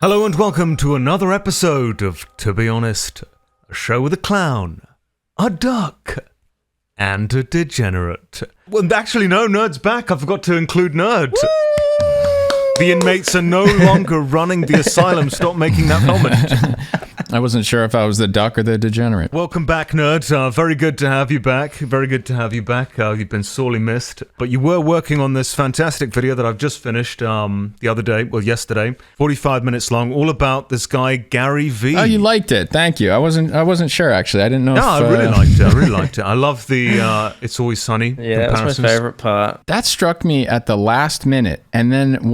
Hello and welcome to another episode of To Be Honest, a show with a clown, a duck, and a degenerate. Well, actually, no, Nerd's back. I forgot to include Nerd. The inmates are no longer running the asylum. Stop making that comment. I wasn't sure if I was the duck or the degenerate. Welcome back, Nerd. Very good to have you back. Very good to have you back. You've been sorely missed. But you were working on this fantastic video that I've just finished the other day, well, yesterday, 45 minutes long, all about this guy, Gary V. Oh, you liked it. Thank you. I wasn't sure, actually. I didn't know I really liked it. I love the It's Always Sunny Yeah, that's my favorite part. That struck me at the last minute. And then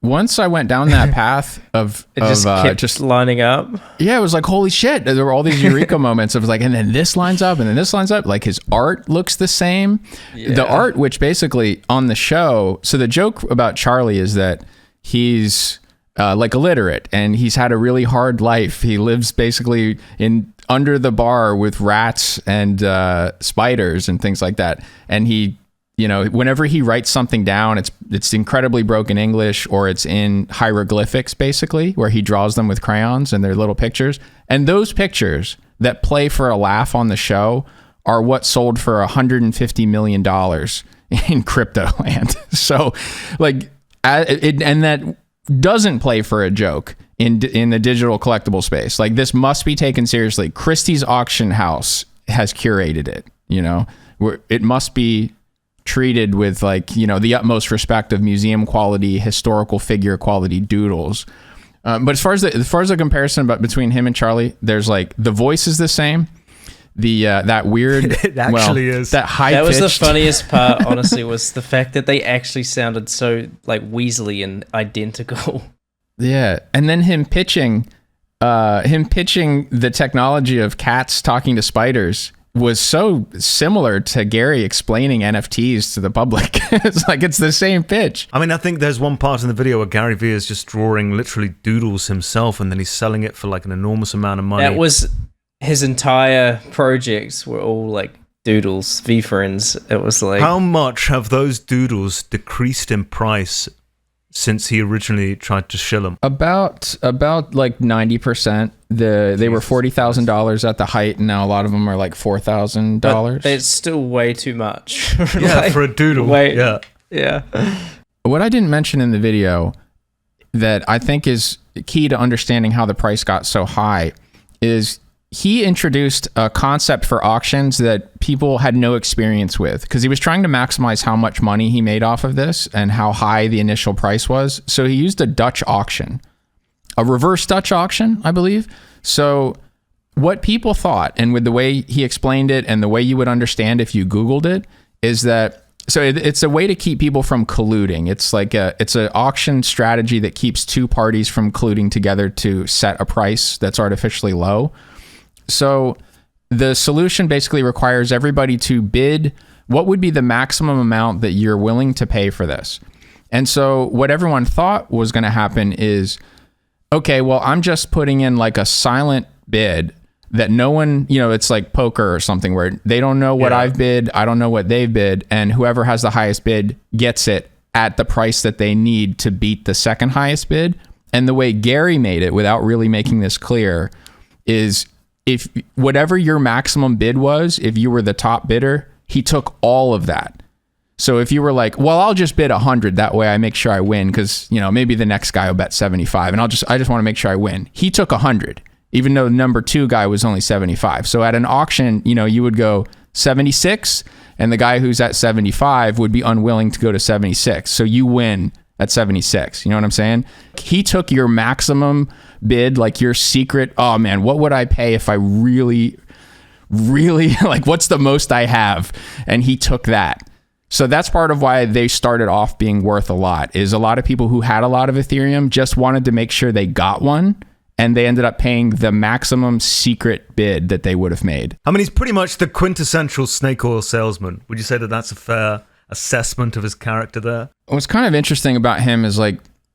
once I went down that path of just lining up. Yeah, it was like, holy shit. There were all these eureka moments of like, and then this lines up, and then this lines up. Like his art looks the same. Yeah. The art, which basically on the show, so the joke about Charlie is that he's like illiterate and he's had a really hard life. He lives basically under the bar with rats and spiders and things like that. And he, whenever he writes something down, it's incredibly broken English, or it's in hieroglyphics, basically, where he draws them with crayons and they're little pictures. And those pictures that play for a laugh on the show are what sold for $150 million in crypto land. So, and that doesn't play for a joke in the digital collectible space. Like, this must be taken seriously. Christie's auction house has curated it, where it must be treated with the utmost respect of museum quality, historical figure quality doodles. But as far as the comparison between him and Charlie, there's the voice is the same. That weird it actually is that high. That was the funniest part, honestly, was the fact that they actually sounded so Weasley and identical. Yeah, and then him pitching the technology of cats talking to spiders was so similar to Gary explaining NFTs to the public. It's the same pitch. I mean, I think there's one part in the video where Gary Vee is just drawing literally doodles himself, and then he's selling it for an enormous amount of money. That was his entire projects were all doodles, Veefriends. It was how much have those doodles decreased in price since he originally tried to shill them? About 90%. They were $40,000 at the height, and now a lot of them are $4,000. It's still way too much. Yeah, for a doodle. Yeah. What I didn't mention in the video that I think is key to understanding how the price got so high is he introduced a concept for auctions that people had no experience with, because he was trying to maximize how much money he made off of this and how high the initial price was. So he used a Dutch auction, a reverse Dutch auction, I believe. So what people thought, and with the way he explained it and the way you would understand if you Googled it, is that it's a way to keep people from colluding. It's an auction strategy that keeps two parties from colluding together to set a price that's artificially low. So the solution basically requires everybody to bid what would be the maximum amount that you're willing to pay for this. And so what everyone thought was going to happen is, okay, well, I'm just putting in a silent bid that no one, it's like poker or something where they don't know what I've bid, I don't know what they've bid, and whoever has the highest bid gets it at the price that they need to beat the second highest bid. And the way Gary made it, without really making this clear, is if whatever your maximum bid was, if you were the top bidder, he took all of that. So if you were well, I'll just bid 100, that way I make sure I win, because maybe the next guy will bet 75, and I just want to make sure I win. He took 100, even though the number 2 guy was only 75. So at an auction, you would go 76, and the guy who's at 75 would be unwilling to go to 76. So you win at 76. You know what I'm saying? He took your maximum bid, your secret, oh man, what would I pay if I really, what's the most I have? And he took that. So that's part of why they started off being worth a lot, is a lot of people who had a lot of Ethereum just wanted to make sure they got one, and they ended up paying the maximum secret bid that they would have made. I mean, he's pretty much the quintessential snake oil salesman. Would you say that that's a fair assessment of his character there? What's kind of interesting about him is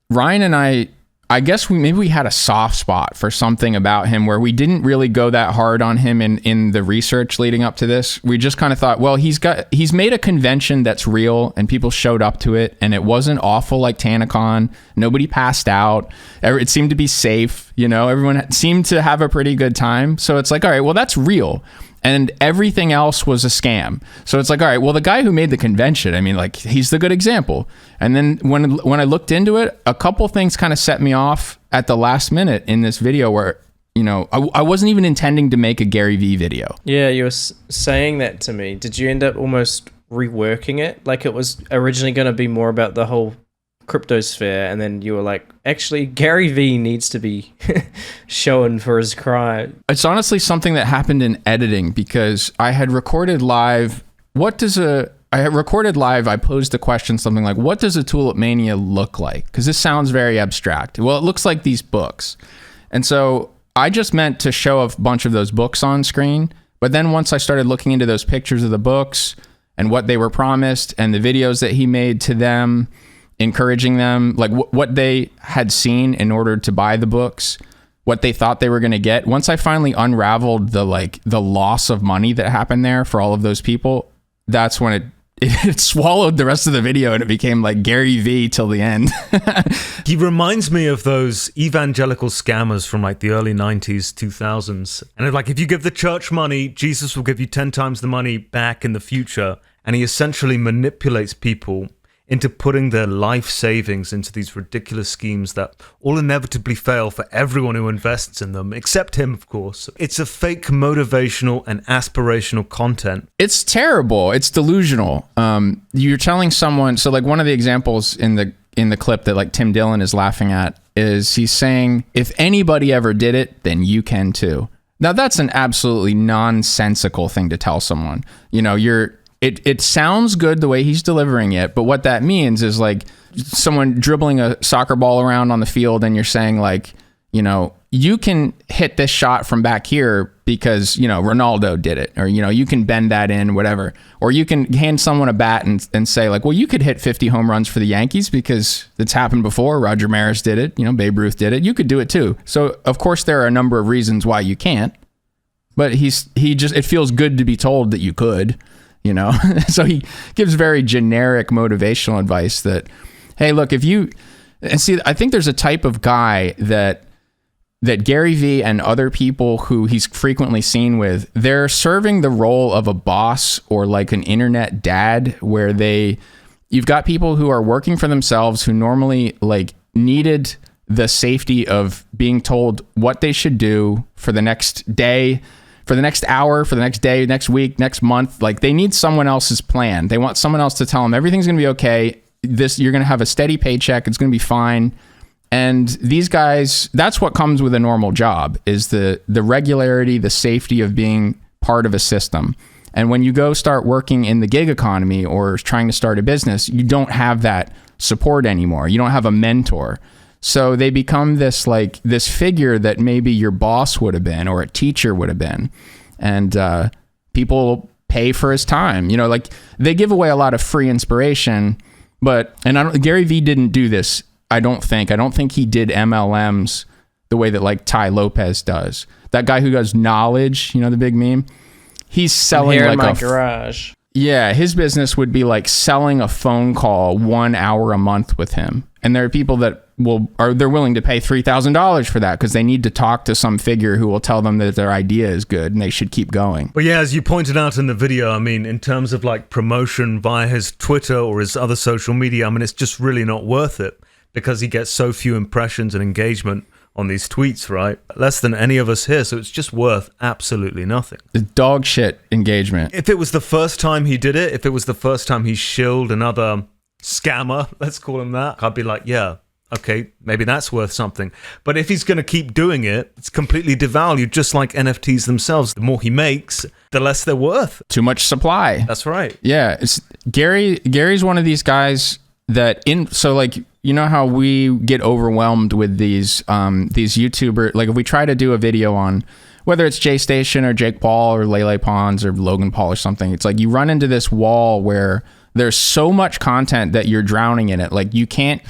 Ryan and I I guess maybe we had a soft spot for something about him where we didn't really go that hard on him in the research leading up to this. We just kind of thought, well, he's made a convention that's real and people showed up to it and it wasn't awful like TanaCon. Nobody passed out. It seemed to be safe. Everyone seemed to have a pretty good time. So it's like, all right, well, that's real. And everything else was a scam. So it's like, all right, well, the guy who made the convention, I mean, like, he's the good example. And then when I looked into it, a couple things kind of set me off at the last minute in this video where, I wasn't even intending to make a Gary Vee video. Yeah, you were saying that to me. Did you end up almost reworking it? Like it was originally going to be more about the whole cryptosphere, and then you were like, actually, Gary Vee needs to be shown for his crime. It's honestly something that happened in editing because I had recorded live. I posed a question, something like, what does a Tulip Mania look like? Because this sounds very abstract. Well, it looks like these books. And so I just meant to show a bunch of those books on screen. But then once I started looking into those pictures of the books and what they were promised and the videos that he made to them, encouraging them, like what they had seen in order to buy the books, what they thought they were going to get. Once I finally unraveled the loss of money that happened there for all of those people, that's when it swallowed the rest of the video and it became like Gary Vee till the end. He reminds me of those evangelical scammers from like the early 90s, 2000s. And like, if you give the church money, Jesus will give you 10 times the money back in the future. And he essentially manipulates people into putting their life savings into these ridiculous schemes that all inevitably fail for everyone who invests in them, except him, of course. It's a fake motivational and aspirational content. It's terrible. It's delusional. You're telling someone, so like one of the examples in the clip that like Tim Dillon is laughing at is he's saying, if anybody ever did it, then you can too. Now that's an absolutely nonsensical thing to tell someone. It sounds good the way he's delivering it, but what that means is like someone dribbling a soccer ball around on the field and you're saying like, you can hit this shot from back here because, Ronaldo did it, or, you can bend that in, whatever. Or you can hand someone a bat and say like, well, you could hit 50 home runs for the Yankees because it's happened before. Roger Maris did it, Babe Ruth did it. You could do it too. So of course there are a number of reasons why you can't, but it feels good to be told that you could. So he gives very generic motivational advice that, hey, look, I think there's a type of guy that Gary Vee and other people who he's frequently seen with, they're serving the role of a boss or like an internet dad where you've got people who are working for themselves who normally like needed the safety of being told what they should do for the next day, for the next hour, for the next day, next week, next month. Like they need someone else's plan. They want someone else to tell them everything's going to be okay. You're going to have a steady paycheck. It's going to be fine. And these guys, that's what comes with a normal job is the regularity, the safety of being part of a system. And when you go start working in the gig economy or trying to start a business, you don't have that support anymore. You don't have a mentor. So they become this figure that maybe your boss would have been or a teacher would have been. And people pay for his time. Like they give away a lot of free inspiration, Gary Vee didn't do this. I don't think he did MLMs the way that like Tai Lopez does. That guy who does knowledge, the big meme, he's selling here like in my garage. Yeah, his business would be like selling a phone call 1 hour a month with him. And there are people that they're willing to pay $3,000 for that because they need to talk to some figure who will tell them that their idea is good and they should keep going. But yeah, as you pointed out in the video, I mean, in terms of like promotion via his Twitter or his other social media, I mean, it's just really not worth it because he gets so few impressions and engagement on these tweets, right? Less than any of us here, so it's just worth absolutely nothing. The dog shit engagement. If it was the first time he did it, if it was the first time he shilled another scammer, let's call him that, I'd be like, yeah, okay, maybe that's worth something. But if he's going to keep doing it, it's completely devalued, just like NFTs themselves. The more he makes, the less they're worth. Too much supply. That's right. Yeah, Gary's one of these guys that you know how we get overwhelmed with these YouTubers, like if we try to do a video on whether it's Jay Station or Jake Paul or Lele Pons or Logan Paul or something, it's like you run into this wall where there's so much content that you're drowning in it. Like you can't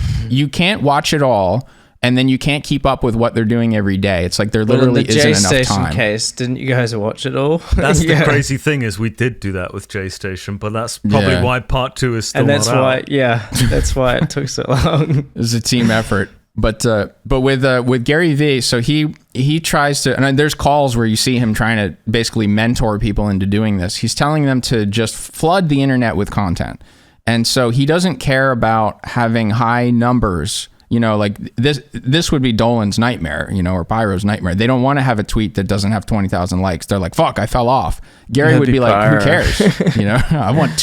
watch it all and then you can't keep up with what they're doing every day. It's like there Well, in literally the isn't enough J-Station time. case, didn't you guys watch it all? That's Yeah. the crazy thing is we did do that with J-Station, but that's probably Yeah. why part 2 is still And that's not why, out. that's why it took so long. It was a team effort. But with Gary Vee, so he tries to, and there's calls where you see him trying to basically mentor people into doing this. He's telling them to just flood the internet with content. And so he doesn't care about having high numbers. You know, like this would be Dolan's nightmare, you know, or Pyro's nightmare. They don't want to have a tweet that doesn't have 20,000 likes. They're like, fuck, I fell off. Gary That'd would be be like, Pyro. who cares? You know, I want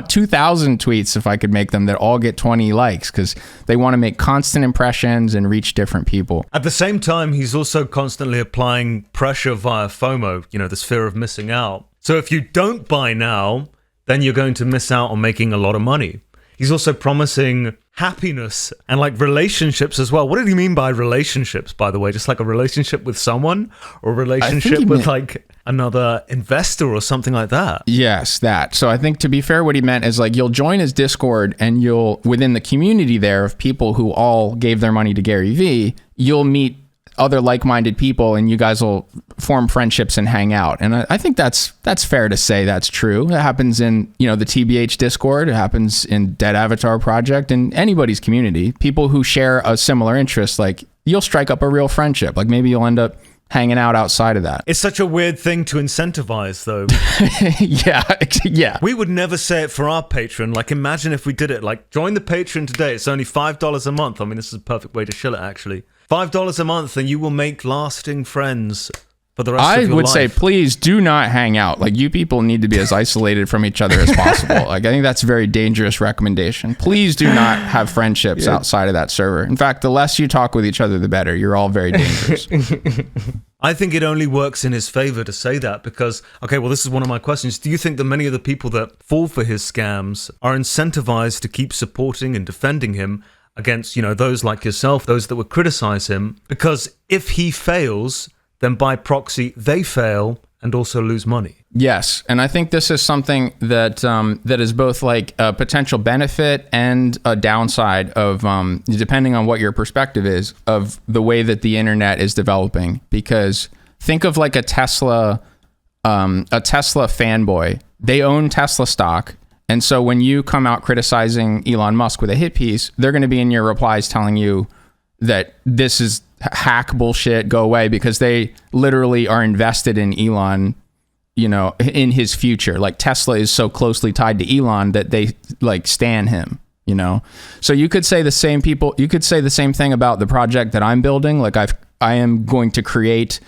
2,000 tweets if I could make them that all get 20 likes, because they want to make constant impressions and reach different people. At the same time, he's also constantly applying pressure via FOMO, you know, this fear of missing out. So if you don't buy now, then you're going to miss out on making a lot of money. He's also promising happiness and like relationships as well. What did he mean by relationships, by the way? Just like a relationship with someone, or a relationship he with meant- like another investor or something like that? Yes, that. So I think, to be fair, what he meant is like you'll join his Discord, and you'll, within the community there of people who all gave their money to Gary Vee, you'll meet other like-minded people, and you guys will form friendships and hang out. And I think that's fair to say that's true. It happens in, you know, the TBH Discord. It happens in Dead Avatar Project, and anybody's community. People who share a similar interest, like you'll strike up a real friendship. Like maybe you'll end up hanging out outside of that. It's such a weird thing to incentivize, though. Yeah. We would never say it for our Patreon. Like, imagine if we did it. Like, join the Patreon today. It's only $5 a month. I mean, this is a perfect way to shill it, actually. $5 a month, and you will make lasting friends for the rest of I your would life. say, please do not hang out. Like, you people need to be as isolated from each other as possible. Like, I think that's a very dangerous recommendation. Please do not have friendships outside of that server. In fact, the less you talk with each other, the better. You're all very dangerous. I think it only works in his favor to say that because, okay, well, this is one of my questions. Do you think that many of the people that fall for his scams are incentivized to keep supporting and defending him against, you know, those like yourself, those that would criticize him? Because if he fails, then by proxy, they fail and also lose money. Yes, and I think this is something that that is both like a potential benefit and a downside of, depending on what your perspective is, of the way that the internet is developing. Because think of like a Tesla fanboy. They own Tesla stock. And so when you come out criticizing Elon Musk with a hit piece, they're going to be in your replies telling you that this is hack bullshit, go away, because they literally are invested in Elon, you know, in his future. Like Tesla is so closely tied to Elon that they like stan him, you know? So you could say the same thing about the project that I'm building. Like I am going to create,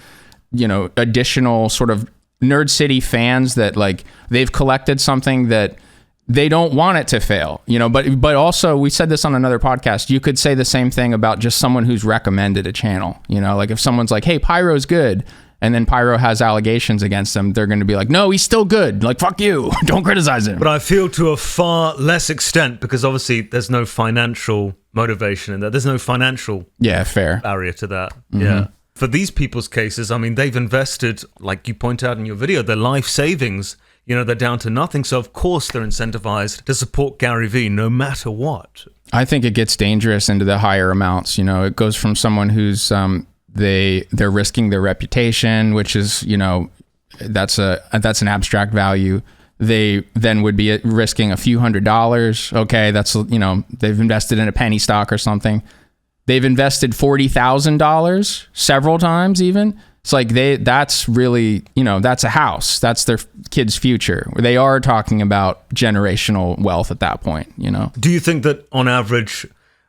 you know, additional sort of Nerd City fans that like they've collected something that they don't want it to fail, you know, but also we said this on another podcast. You could say the same thing about just someone who's recommended a channel, you know, like if someone's like, hey, Pyro's good, and then Pyro has allegations against him, they're going to be like, no, he's still good. Like, fuck you. Don't criticize him. But I feel to a far less extent because obviously there's no financial motivation in that. There's no financial fair barrier to that. Yeah. For these people's cases, I mean, they've invested, like you point out in your video, their life savings. You know, they're down to nothing. So, of course, they're incentivized to support Gary Vee no matter what. I think it gets dangerous into the higher amounts. You know, it goes from someone who's they're risking their reputation, which is, you know, that's an abstract value. They then would be risking a few $100s. Okay, that's, you know, they've invested in a penny stock or something. They've invested $40,000 several times even. It's like that's really, you know, that's a house. That's their kid's future. They are talking about generational wealth at that point, you know. Do you think that on average,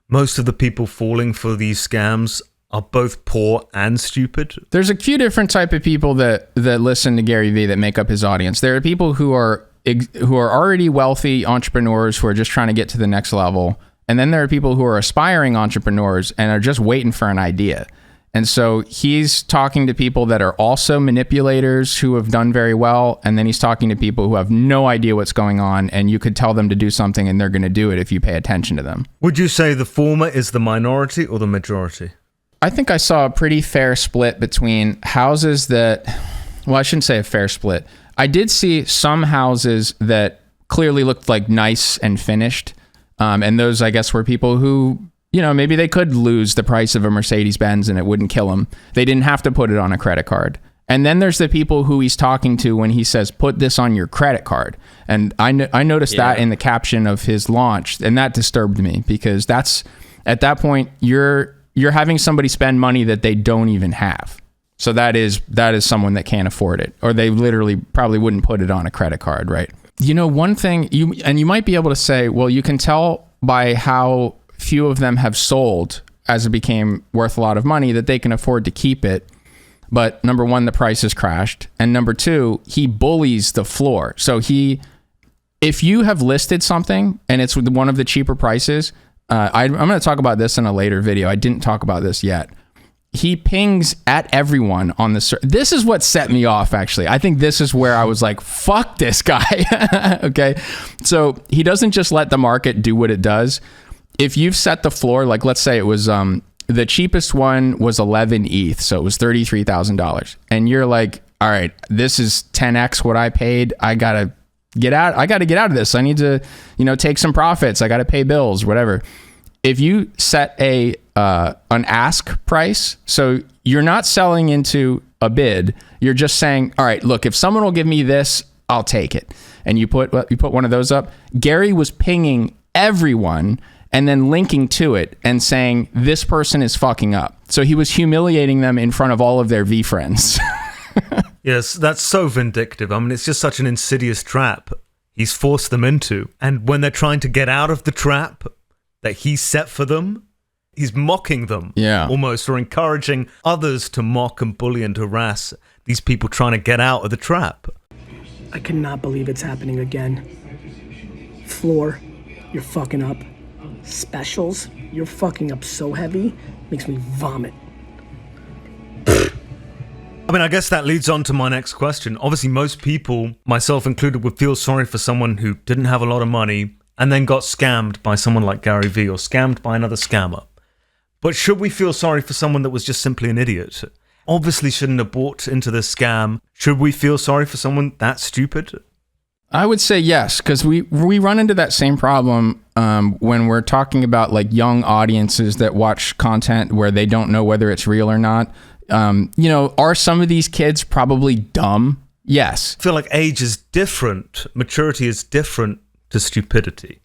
most of the people falling for these scams are both poor and stupid? There's a few different type of people that listen to Gary Vee that make up his audience. There are people who are already wealthy entrepreneurs who are just trying to get to the next level. And then there are people who are aspiring entrepreneurs and are just waiting for an idea. And so he's talking to people that are also manipulators who have done very well. And then he's talking to people who have no idea what's going on. And you could tell them to do something and they're going to do it if you pay attention to them. Would you say the former is the minority or the majority? I think I saw a pretty fair split between houses that, well, I shouldn't say a fair split. I did see some houses that clearly looked like nice and finished. And those, I guess, were people who, maybe they could lose the price of a Mercedes-Benz and it wouldn't kill them. They didn't have to put it on a credit card. And then there's the people who he's talking to when he says, put this on your credit card. And I noticed that in the caption of his launch, and that disturbed me because at that point, you're having somebody spend money that they don't even have. So that is someone that can't afford it, or they literally probably wouldn't put it on a credit card, right? One thing you might be able to say, well, you can tell by how few of them have sold as it became worth a lot of money that they can afford to keep it. But number one, the price has crashed. And number two, he bullies the floor. So if you have listed something and it's one of the cheaper prices, I'm going to talk about this in a later video. I didn't talk about this yet. He pings at everyone on the this is what set me off, actually. I think this is where I was like, fuck this guy. Okay. So he doesn't just let the market do what it does. If you've set the floor, like let's say it was the cheapest one was 11 ETH, so it was $33,000. And you're like, all right, this is 10x what I paid. I gotta get out of this. I need to, take some profits. I gotta pay bills, whatever. If you set an ask price, so you're not selling into a bid, you're just saying, all right, look, if someone will give me this, I'll take it. And you put one of those up. Gary was pinging everyone and then linking to it and saying, this person is fucking up. So he was humiliating them in front of all of their Veefriends. Yes, that's so vindictive. I mean, it's just such an insidious trap he's forced them into. And when they're trying to get out of the trap that he set for them, he's mocking them almost, or encouraging others to mock and bully and harass these people trying to get out of the trap. I cannot believe it's happening again. Floor, you're fucking up. Specials, you're fucking up so heavy, makes me vomit. I mean, I guess that leads on to my next question. Obviously, most people, myself included, would feel sorry for someone who didn't have a lot of money and then got scammed by someone like Gary Vee or scammed by another scammer. But should we feel sorry for someone that was just simply an idiot? Obviously shouldn't have bought into this scam. Should we feel sorry for someone that stupid? I would say yes, because we run into that same problem when we're talking about like young audiences that watch content where they don't know whether it's real or not. Are some of these kids probably dumb? Yes. I feel like age is different. Maturity is different to stupidity.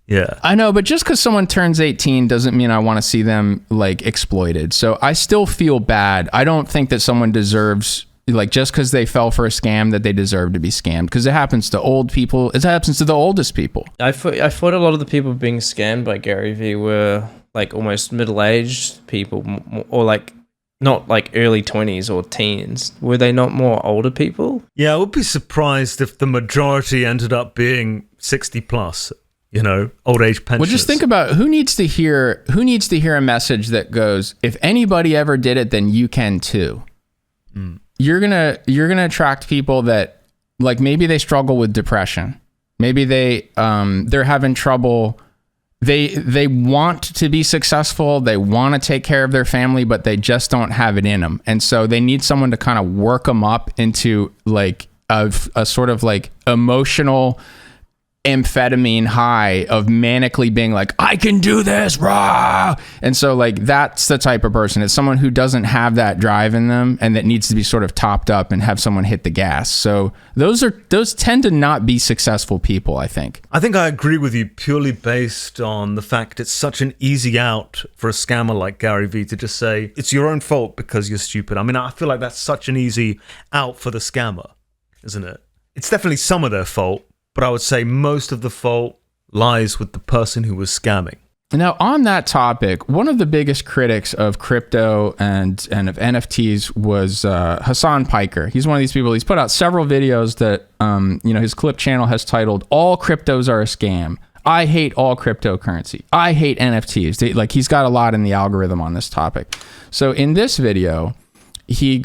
Yeah. I know, but just because someone turns 18 doesn't mean I want to see them like exploited. So I still feel bad. I don't think that someone deserves, like, just because they fell for a scam, that they deserve to be scammed, because it happens to old people. It happens to the oldest people. I thought a lot of the people being scammed by Gary Vee were like almost middle-aged people, or like not like early 20s or teens. Were they not more older people? Yeah, I would be surprised if the majority ended up being 60 plus, old age pensioners. Well, just think about who needs to hear a message that goes, if anybody ever did it, then you can too. You're gonna attract people that, like, maybe they struggle with depression. Maybe they're having trouble. They want to be successful. They want to take care of their family, but they just don't have it in them. And so they need someone to kind of work them up into like a sort of like emotional amphetamine high of manically being like, I can do this, rah! And so like that's the type of person. It's someone who doesn't have that drive in them and that needs to be sort of topped up and have someone hit the gas. So those tend to not be successful people, I think. I think I agree with you purely based on the fact it's such an easy out for a scammer like Gary Vee to just say, it's your own fault because you're stupid. I mean, I feel like that's such an easy out for the scammer, isn't it? It's definitely some of their fault, but I would say most of the fault lies with the person who was scamming. Now, on that topic, one of the biggest critics of crypto and of NFTs was Hassan Piker. He's one of these people. He's put out several videos that, his clip channel has titled, All Cryptos Are a Scam. I hate all cryptocurrency. I hate NFTs. He's got a lot in the algorithm on this topic. So in this video, he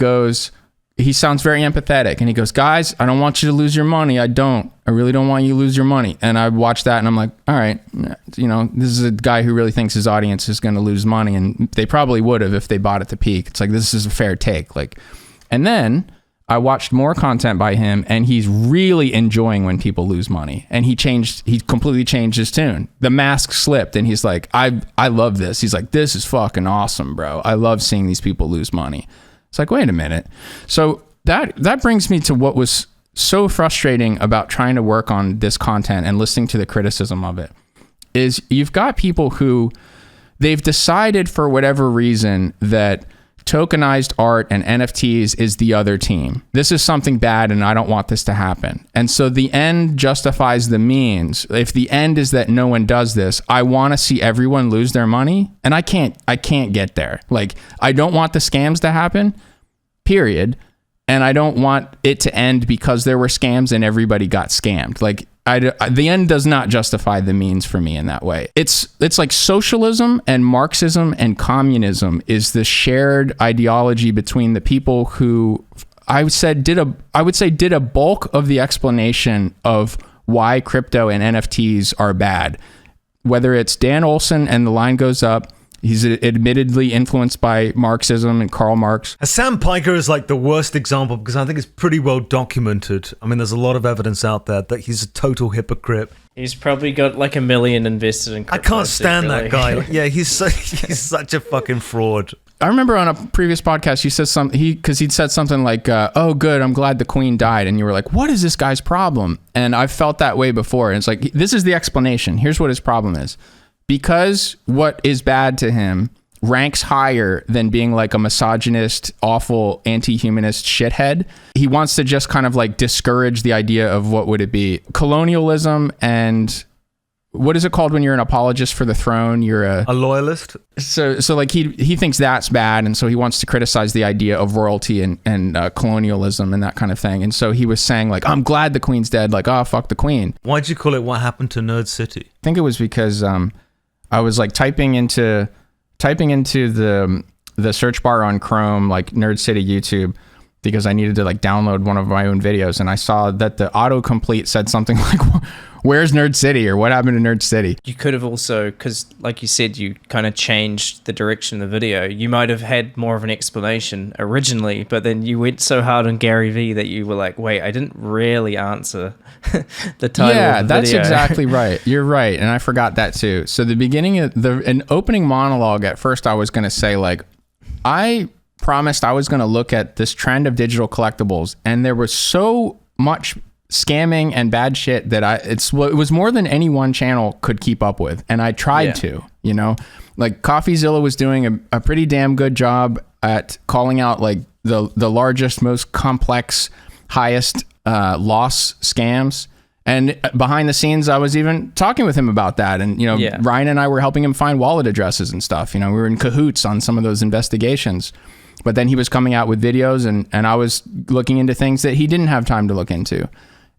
sounds very empathetic, and he goes, guys, I don't want you to lose your money. I really don't want you to lose your money. And I watched that and I'm like, all right, this is a guy who really thinks his audience is going to lose money, and they probably would have if they bought at the peak. It's like, this is a fair take. And then I watched more content by him, and he's really enjoying when people lose money. And he completely changed his tune. The mask slipped, and he's like, I love this. He's like, this is fucking awesome, bro. I love seeing these people lose money. It's like, wait a minute. So that brings me to what was so frustrating about trying to work on this content and listening to the criticism of it, is you've got people who they've decided for whatever reason that tokenized art and NFTs is the other team. This is something bad and I don't want this to happen. And so the end justifies the means. If the end is that no one does this, I want to see everyone lose their money, and I can't get there. Like, I don't want the scams to happen, period. And I don't want it to end because there were scams and everybody got scammed. Like, the end does not justify the means for me in that way. It's like socialism and Marxism and communism is the shared ideology between the people who I would say did a bulk of the explanation of why crypto and NFTs are bad. Whether it's Dan Olson and The Line Goes Up, he's admittedly influenced by Marxism and Karl Marx. Sam Piker is like the worst example because I think it's pretty well documented. I mean, there's a lot of evidence out there that he's a total hypocrite. He's probably got like $1 million invested in crypto. I can't stand that guy. Yeah, he's such a fucking fraud. I remember on a previous podcast, you said he'd said something like, oh, good, I'm glad the queen died. And you were like, what is this guy's problem? And I've felt that way before. And it's like, this is the explanation. Here's what his problem is. Because what is bad to him ranks higher than being like a misogynist, awful, anti-humanist shithead, he wants to just kind of like discourage the idea of what would it be? Colonialism and what is it called when you're an apologist for the throne? You're a loyalist. So like he thinks that's bad, and so he wants to criticize the idea of royalty and colonialism and that kind of thing. And so he was saying like, I'm glad the queen's dead. Like, oh, fuck the queen. Why'd you call it What Happened to Nerd City? I think it was because I was like typing into the search bar on Chrome, like Nerd City YouTube, because I needed to like download one of my own videos, and I saw that the autocomplete said something like, where's Nerd City, or what happened to Nerd City? You could have also, because like you said, you kind of changed the direction of the video. You might have had more of an explanation originally, but then you went so hard on Gary Vee that you were like, wait, I didn't really answer the title of the Yeah, that's video. exactly right. You're right, and I forgot that too. So the beginning of an opening monologue, at first I was going to say like, I promised I was going to look at this trend of digital collectibles, and there was so much scamming and bad shit that it was more than any one channel could keep up with, and I tried to, you know, like CoffeeZilla was doing a pretty damn good job at calling out like the largest, most complex, highest loss scams. And behind the scenes, I was even talking with him about that. And, you know, Ryan and I were helping him find wallet addresses and stuff. You know, we were in cahoots on some of those investigations. But then he was coming out with videos, and I was looking into things that he didn't have time to look into.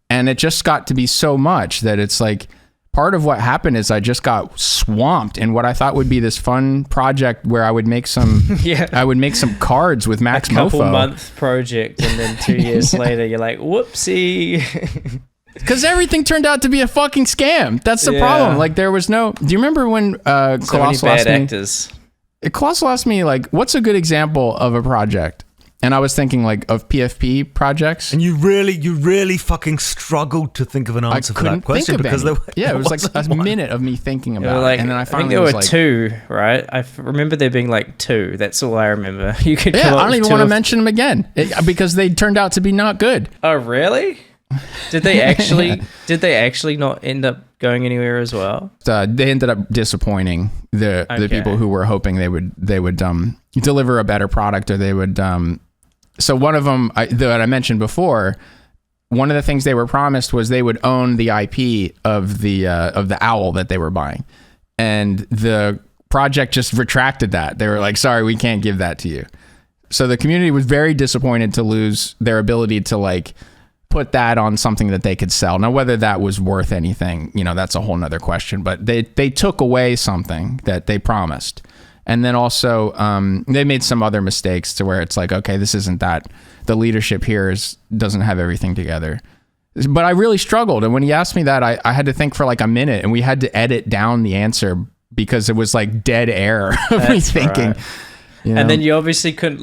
And it just got to be so much that it's like, part of what happened is I just got swamped in what I thought would be this fun project where I would make some I would make some cards with Max Mofo. A couple month project, and then 2 years later you're like, whoopsie. Because everything turned out to be a fucking scam. That's the problem. Like, there was no... Do you remember when Colossal asked me... Colossal asked me, like, what's a good example of a project? And I was thinking, like, of PFP projects. And you really fucking struggled to think of an answer for that question. Because it was like a minute of me thinking about it. And then I finally think there were two, right? I remember there being like two. That's all I remember. You could I don't even want to mention them again because they turned out to be not good. Oh, really? Did they actually? Did they actually not end up going anywhere as well? They ended up disappointing the people who were hoping they would deliver a better product, or they would. So one of them that I mentioned before, one of the things they were promised was they would own the IP of the owl that they were buying, and the project just retracted that. They were like, "Sorry, we can't give that to you." So the community was very disappointed to lose their ability to like put that on something that they could sell. Now, whether that was worth anything, you know, that's a whole nother question, but they took away something that they promised. And then also they made some other mistakes to where it's like, okay, this isn't that. The leadership here doesn't have everything together. But I really struggled. And when he asked me that, I had to think for like a minute, and we had to edit down the answer because it was like dead air of me thinking. Right. You know? And then you obviously couldn't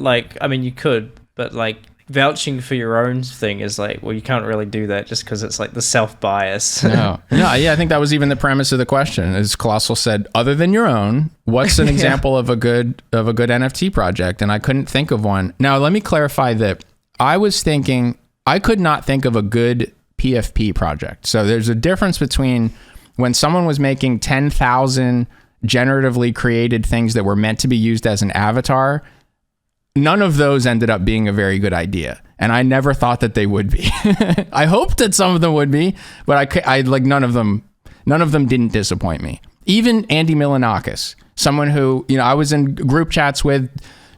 you could, but like, vouching for your own thing is like, well, you can't really do that just because it's like the self-bias. No, yeah, I think that was even the premise of the question. As Colossal said, other than your own, what's an example of a good NFT project? And I couldn't think of one. Now, let me clarify that I was thinking I could not think of a good PFP project. So there's a difference between when someone was making 10,000 generatively created things that were meant to be used as an avatar. None of those ended up being a very good idea. And I never thought that they would be. I hoped that some of them would be, but I like none of them didn't disappoint me. Even Andy Milanakis, someone who, I was in group chats with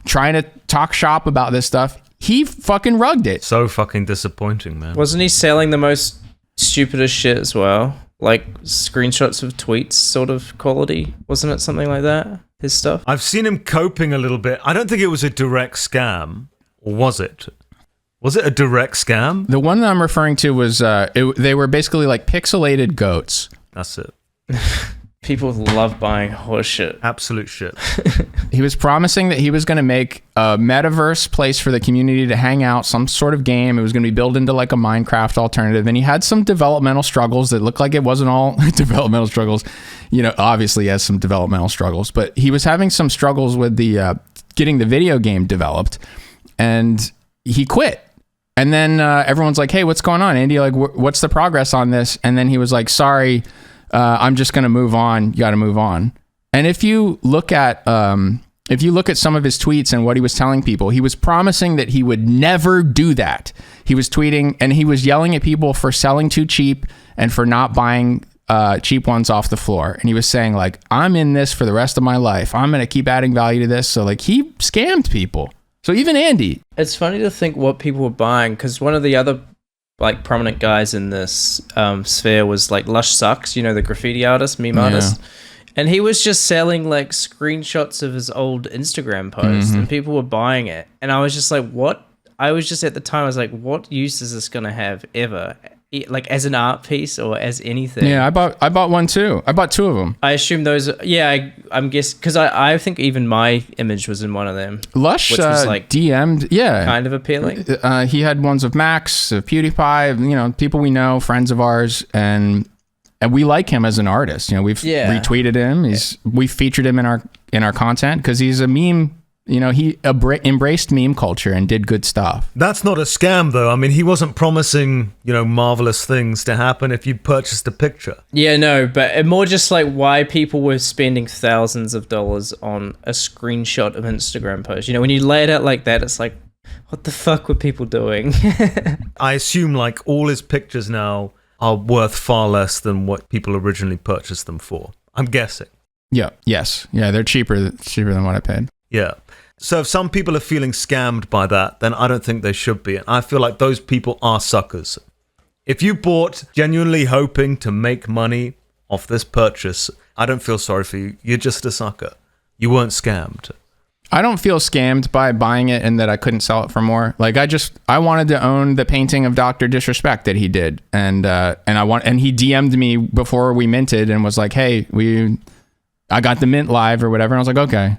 trying to talk shop about this stuff. He fucking rugged it. So fucking disappointing, man. Wasn't he selling the most stupidest shit as well? Like screenshots of tweets sort of quality? Wasn't it something like that? His stuff? I've seen him coping a little bit. I don't think it was a direct scam. Or was it? Was it a direct scam? The one that I'm referring to was, they were basically like pixelated goats. That's it. People love buying horse shit. Absolute shit. He was promising that he was going to make a metaverse place for the community to hang out, some sort of game. It was going to be built into like a Minecraft alternative. And he had some developmental struggles that looked like it wasn't all developmental struggles. Obviously he has some developmental struggles, but he was having some struggles with the getting the video game developed, and he quit. And then everyone's like, hey, what's going on, Andy? Like, what's the progress on this? And then he was like, sorry, I'm just going to move on. You got to move on. And if you look at some of his tweets and what he was telling people, he was promising that he would never do that. He was tweeting and he was yelling at people for selling too cheap and for not buying cheap ones off the floor. And he was saying like, I'm in this for the rest of my life. I'm going to keep adding value to this. So like he scammed people. So even Andy. It's funny to think what people were buying, because one of the other like prominent guys in this sphere was like Lush Sucks, the graffiti artist, meme artist. And he was just selling like screenshots of his old Instagram posts, and people were buying it. And I was just like, what? I was just at the time, I was like, what use is this going to have ever? Like as an art piece or as anything? Yeah, I bought one too. I bought two of them. I assume those, I'm guessing, because I think even my image was in one of them. Lush which was like DM'd, yeah. Kind of appealing. He had ones of Max, of PewDiePie, people we know, friends of ours, and we like him as an artist. We've retweeted him. We featured him in our content because he's a meme. He embraced meme culture and did good stuff. That's not a scam, though. I mean, he wasn't promising, marvelous things to happen if you purchased a picture. Yeah, no, but more just like why people were spending thousands of dollars on a screenshot of Instagram post. When you lay it out like that, it's like, what the fuck were people doing? I assume like all his pictures now are worth far less than what people originally purchased them for. I'm guessing. Yeah. Yes. Yeah, they're cheaper than what I paid. Yeah. So if some people are feeling scammed by that, then I don't think they should be. I feel like those people are suckers. If you bought genuinely hoping to make money off this purchase, I don't feel sorry for you. You're just a sucker. You weren't scammed. I don't feel scammed by buying it and that I couldn't sell it for more. Like I wanted to own the painting of Dr. Disrespect that he did. And he DM'd me before we minted and was like, hey, I got the mint live or whatever. And I was like, okay.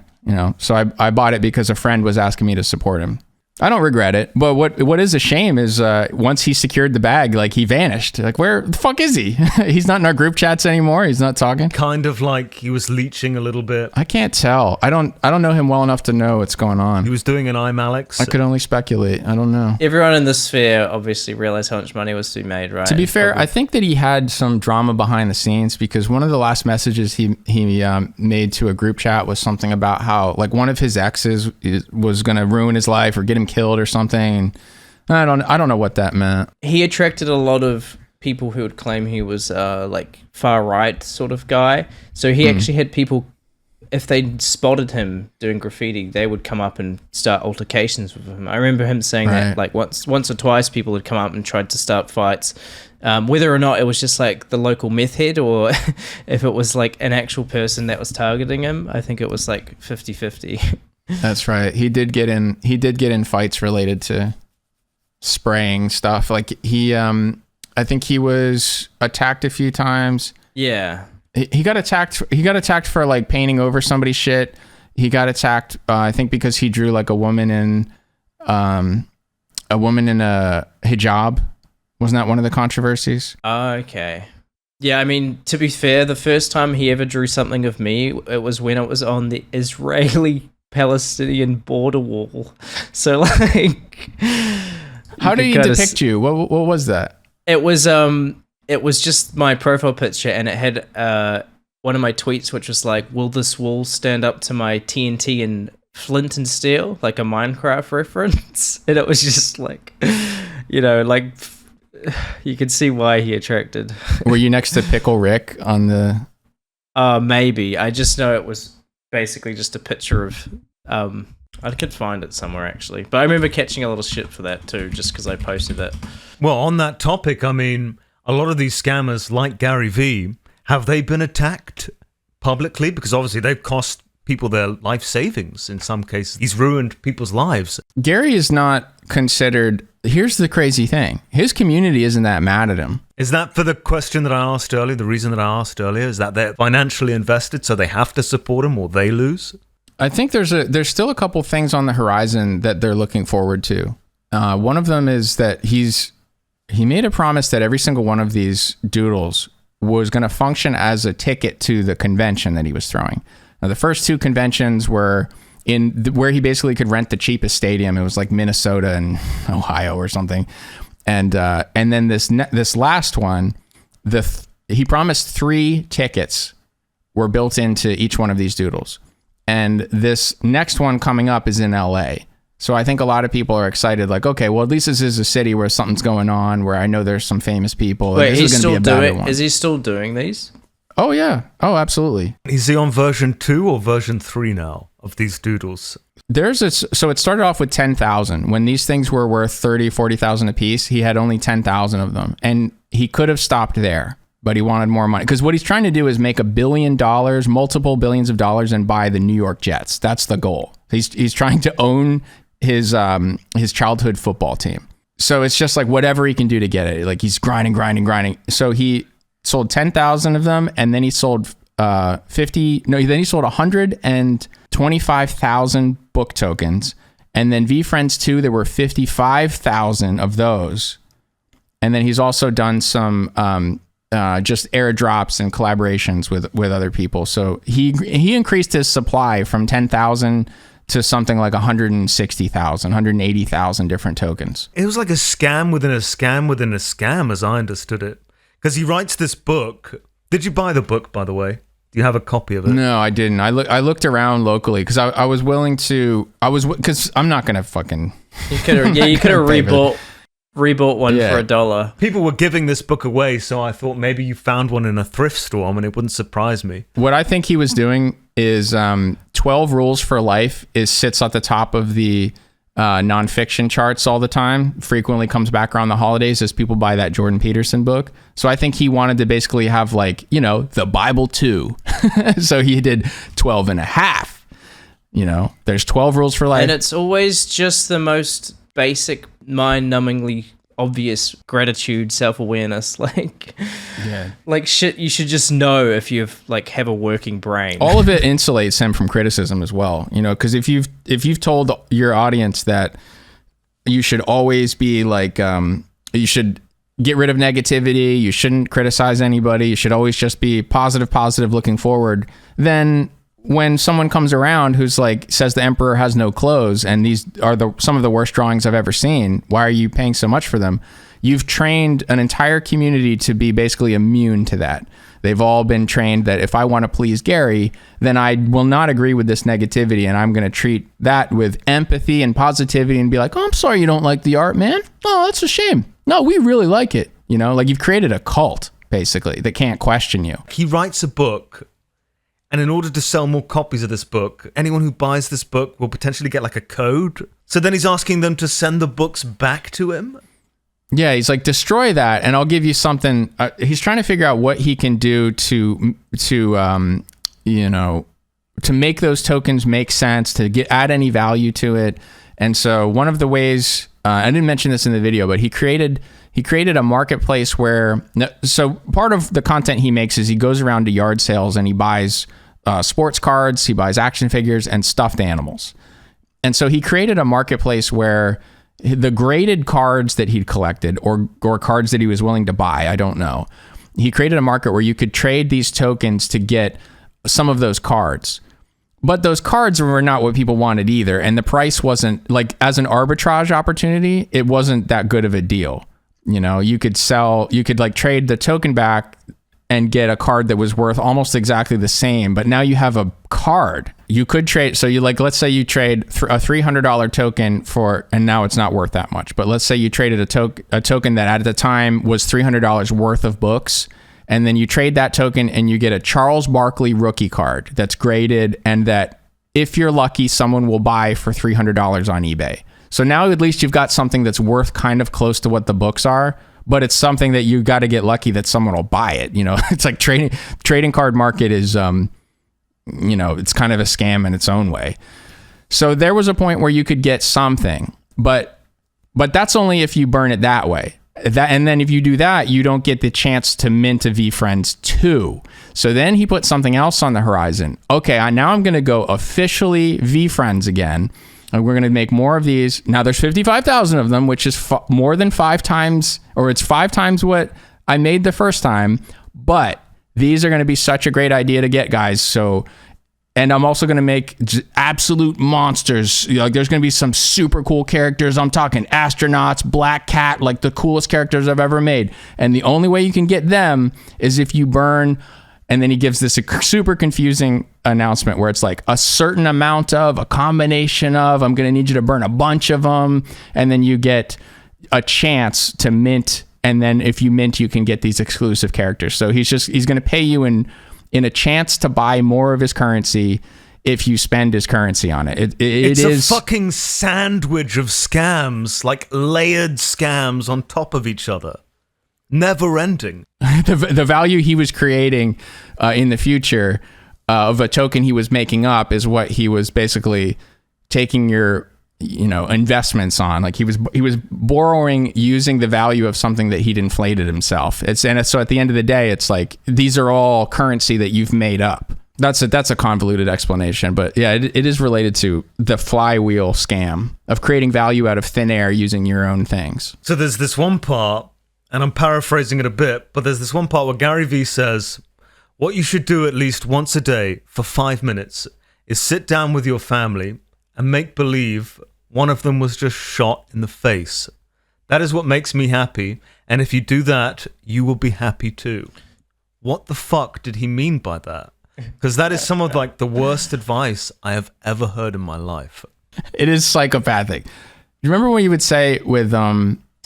So I bought it because a friend was asking me to support him. I don't regret it. But what is a shame is once he secured the bag, like he vanished. Like where the fuck is he? He's not in our group chats anymore. He's not talking. Kind of like he was leeching a little bit. I can't tell. I don't know him well enough to know what's going on. He was doing an I'm Alex. I could only speculate. I don't know. Everyone in the sphere obviously realized how much money was to be made, right? To be fair, I think that he had some drama behind the scenes because one of the last messages he made to a group chat was something about how like one of his exes was going to ruin his life or get him killed or something. I don't know what that meant. He attracted a lot of people who would claim he was like far right sort of guy. So he actually had people, if they spotted him doing graffiti, they would come up and start altercations with him. I remember him saying that like once or twice people had come up and tried to start fights. Whether or not it was just like the local meth head or if it was like an actual person that was targeting him, I think it was like 50-50. That's right. He did get in fights related to spraying stuff. Like I think he was attacked a few times. Yeah. He got attacked for like painting over somebody's shit. He got attacked I think because he drew like a woman in a woman in a hijab. Wasn't that one of the controversies? Okay. Yeah, I mean, to be fair, the first time he ever drew something of me, it was when it was on the Israeli-Palestinian border wall. So, like... How do you depict you? What was that? It was just my profile picture, and it had one of my tweets, which was like, "Will this wall stand up to my TNT and flint and steel?" Like a Minecraft reference. And it was just like, like you could see why he attracted. Were you next to Pickle Rick on the? Maybe. I just know it was basically just a picture of. I could find it somewhere actually, but I remember catching a little shit for that too, just because I posted it. Well, on that topic, I mean, a lot of these scammers, like Gary V, have they been attacked publicly? Because obviously they've cost people their life savings in some cases. He's ruined people's lives. Gary is not considered. Here's the crazy thing. His community isn't that mad at him. Is that for the question that I asked earlier, the reason that I asked earlier, is that they're financially invested so they have to support him or they lose? I think there's still a couple things on the horizon that they're looking forward to. One of them is that he made a promise that every single one of these doodles was going to function as a ticket to the convention that he was throwing. Now, the first two conventions were where he basically could rent the cheapest stadium. It was like Minnesota and Ohio or something. And then this last one, he promised 3 tickets were built into each one of these doodles. And this next one coming up is in LA. So I think a lot of people are excited, like, okay, well, at least this is a city where something's going on, where I know there's some famous people. Wait, he's still doing? Is he still doing these? Oh yeah. Oh, absolutely. Is he on version 2 or version 3 now of these doodles? So it started off with 10,000. When these things were worth 30, 40,000 a piece, he had only 10,000 of them, and he could have stopped there. But he wanted more money because what he's trying to do is make $1 billion, multiple billions of dollars, and buy the New York Jets. That's the goal. He's trying to own his childhood football team. So it's just like whatever he can do to get it. Like he's grinding. So he sold 10,000 of them, and then he sold 125,000 book tokens, and then Veefriends 2, there were 55,000 of those, and then he's also done some. Just airdrops and collaborations with other people. So he increased his supply from 10,000 to something like 160,000, 180,000 different tokens. It was like a scam within a scam within a scam, as I understood it. Because he writes this book. Did you buy the book, by the way? Do you have a copy of it? No, I didn't. I looked around locally because I was willing to. Because I'm not gonna fucking. You could have rebought one for $1. People were giving this book away, so I thought maybe you found one in a thrift store. I mean, it wouldn't surprise me. What I think he was doing is 12 Rules for Life sits at the top of the nonfiction charts all the time, frequently comes back around the holidays as people buy that Jordan Peterson book. So I think he wanted to basically have the Bible too. So he did 12 and a half. There's 12 Rules for Life. And it's always just the most basic, mind-numbingly obvious gratitude, self-awareness, like shit you should just know if you have a working brain. All of it insulates him from criticism as well, because if you've told your audience that you should always be you should get rid of negativity, you shouldn't criticize anybody, you should always just be positive looking forward, then when someone comes around who's says the emperor has no clothes and these are some of the worst drawings I've ever seen, why are you paying so much for them? You've trained an entire community to be basically immune to that. They've all been trained that if I want to please Gary, then I will not agree with this negativity, and I'm going to treat that with empathy and positivity and be like, oh, I'm sorry you don't like the art, man. Oh, that's a shame. No, we really like it. You've created a cult, basically, that can't question you. He writes a book, and in order to sell more copies of this book, anyone who buys this book will potentially get a code. So then he's asking them to send the books back to him? Yeah, he's like, destroy that, and I'll give you something. He's trying to figure out what he can do to make those tokens make sense, to add any value to it. And so one of the ways, I didn't mention this in the video, but he created a marketplace where, so part of the content he makes is he goes around to yard sales and he buys sports cards, he buys action figures and stuffed animals. And so he created a marketplace where the graded cards that he'd collected or cards that he was willing to buy, I don't know. He created a market where you could trade these tokens to get some of those cards. But those cards were not what people wanted either. And the price wasn't, like, as an arbitrage opportunity, it wasn't that good of a deal. You know, you could like trade the token back and get a card that was worth almost exactly the same, but now you have a card. You could trade, so you like, let's say you trade a $300 token for, and now it's not worth that much, but let's say you traded a token that at the time was $300 worth of books, and then you trade that token and you get a Charles Barkley rookie card that's graded, and that if you're lucky, someone will buy for $300 on eBay. So now at least you've got something that's worth kind of close to what the books are, but it's something that you got to get lucky that someone will buy it. You know, it's like trading card market is, you know, it's kind of a scam in its own way. So there was a point where you could get something, but that's only if you burn it that way. And then if you do that, you don't get the chance to mint a Veefriends 2. So then he put something else on the horizon. Okay, now I'm going to go officially Veefriends again. And we're going to make more of these. Now there's 55,000 of them, which is more than 5 times, or it's 5 times what I made the first time. But these are going to be such a great idea to get, guys. So, and I'm also going to make absolute monsters. Like, there's going to be some super cool characters. I'm talking astronauts, Black Cat, like the coolest characters I've ever made. And the only way you can get them is if you burn. And then he gives this a super confusing announcement where it's like a certain amount of, a combination of, I'm going to need you to burn a bunch of them. And then you get a chance to mint. And then if you mint, you can get these exclusive characters. So he's going to pay you in a chance to buy more of his currency if you spend his currency on it. It's a fucking sandwich of scams, like layered scams on top of each other. Never ending. The value he was creating in the future of a token he was making up is what he was basically taking your, you know, investments on. Like he was borrowing using the value of something that he'd inflated himself. So at the end of the day, it's like these are all currency that you've made up. That's a convoluted explanation, but yeah, it is related to the flywheel scam of creating value out of thin air using your own things. So there's this one part, and I'm paraphrasing it a bit, but there's this one part where Gary Vee says, what you should do at least once a day for 5 minutes is sit down with your family and make believe one of them was just shot in the face. That is what makes me happy, and if you do that, you will be happy too. What the fuck did he mean by that? Because that is some of like the worst advice I have ever heard in my life. It is psychopathic. You remember when you would say with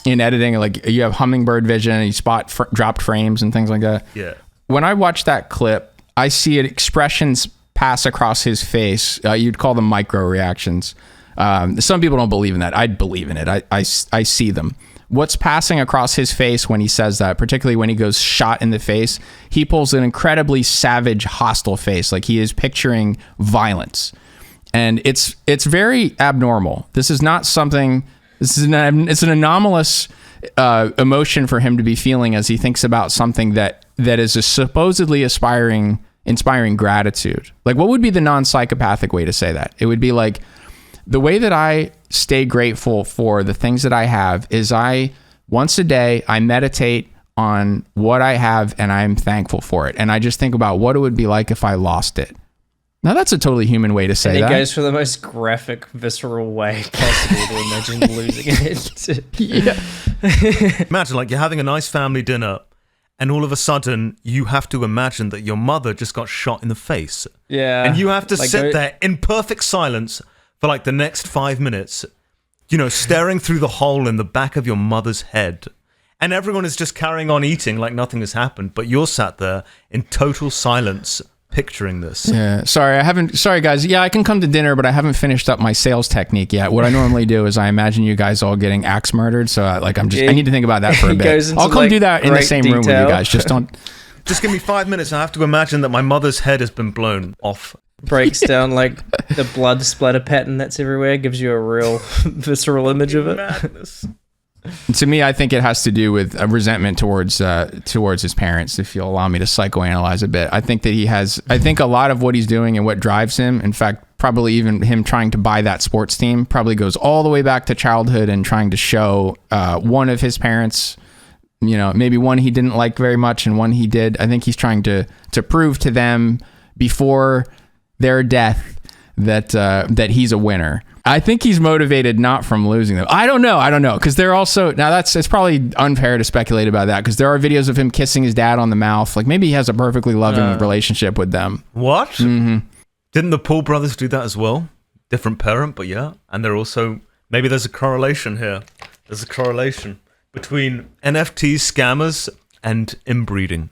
in editing, like you have hummingbird vision and you spot dropped frames and things like that? Yeah. When I watch that clip, I see expressions pass across his face. You'd call them micro reactions. Some people don't believe in that. I believe in it. I see them. What's passing across his face when he says that, particularly when he goes shot in the face, he pulls an incredibly savage, hostile face. Like he is picturing violence. And it's very abnormal. This is not something... it's an anomalous emotion for him to be feeling as he thinks about something that is a supposedly inspiring gratitude. Like, what would be the non-psychopathic way to say that? It would be like, the way that I stay grateful for the things that I have is once a day, I meditate on what I have and I'm thankful for it. And I just think about what it would be like if I lost it. Now, that's a totally human way to say that. And he goes for the most graphic, visceral way possible to imagine losing it. Yeah. Imagine, like, you're having a nice family dinner, and all of a sudden, you have to imagine that your mother just got shot in the face. Yeah. And you have to sit there in perfect silence for, like, the next 5 minutes, you know, staring through the hole in the back of your mother's head. And everyone is just carrying on eating like nothing has happened, but you're sat there in total silence, picturing this. Yeah. Sorry guys. Yeah, I can come to dinner, but I haven't finished up my sales technique yet. What I normally do is I imagine you guys all getting axe murdered. So I need to think about that for a bit. I'll come do that in the same room with you guys. Just give me 5 minutes. I have to imagine that my mother's head has been blown off. Breaks down like the blood splatter pattern that's everywhere, gives you a real visceral image of it. Madness. To me, I think it has to do with a resentment towards his parents, if you'll allow me to psychoanalyze a bit. I think that I think a lot of what he's doing and what drives him, in fact, probably even him trying to buy that sports team probably goes all the way back to childhood and trying to show one of his parents, maybe one he didn't like very much and one he did. I think he's trying to prove to them before their death that he's a winner. I think he's motivated not from losing them. I don't know, because they're also, now it's probably unfair to speculate about that, because there are videos of him kissing his dad on the mouth. Like, maybe he has a perfectly loving relationship with them. What? Mm-hmm. Didn't the Paul brothers do that as well? Different parent, but yeah. And they're also, maybe there's a correlation here. There's a correlation between NFT scammers and inbreeding.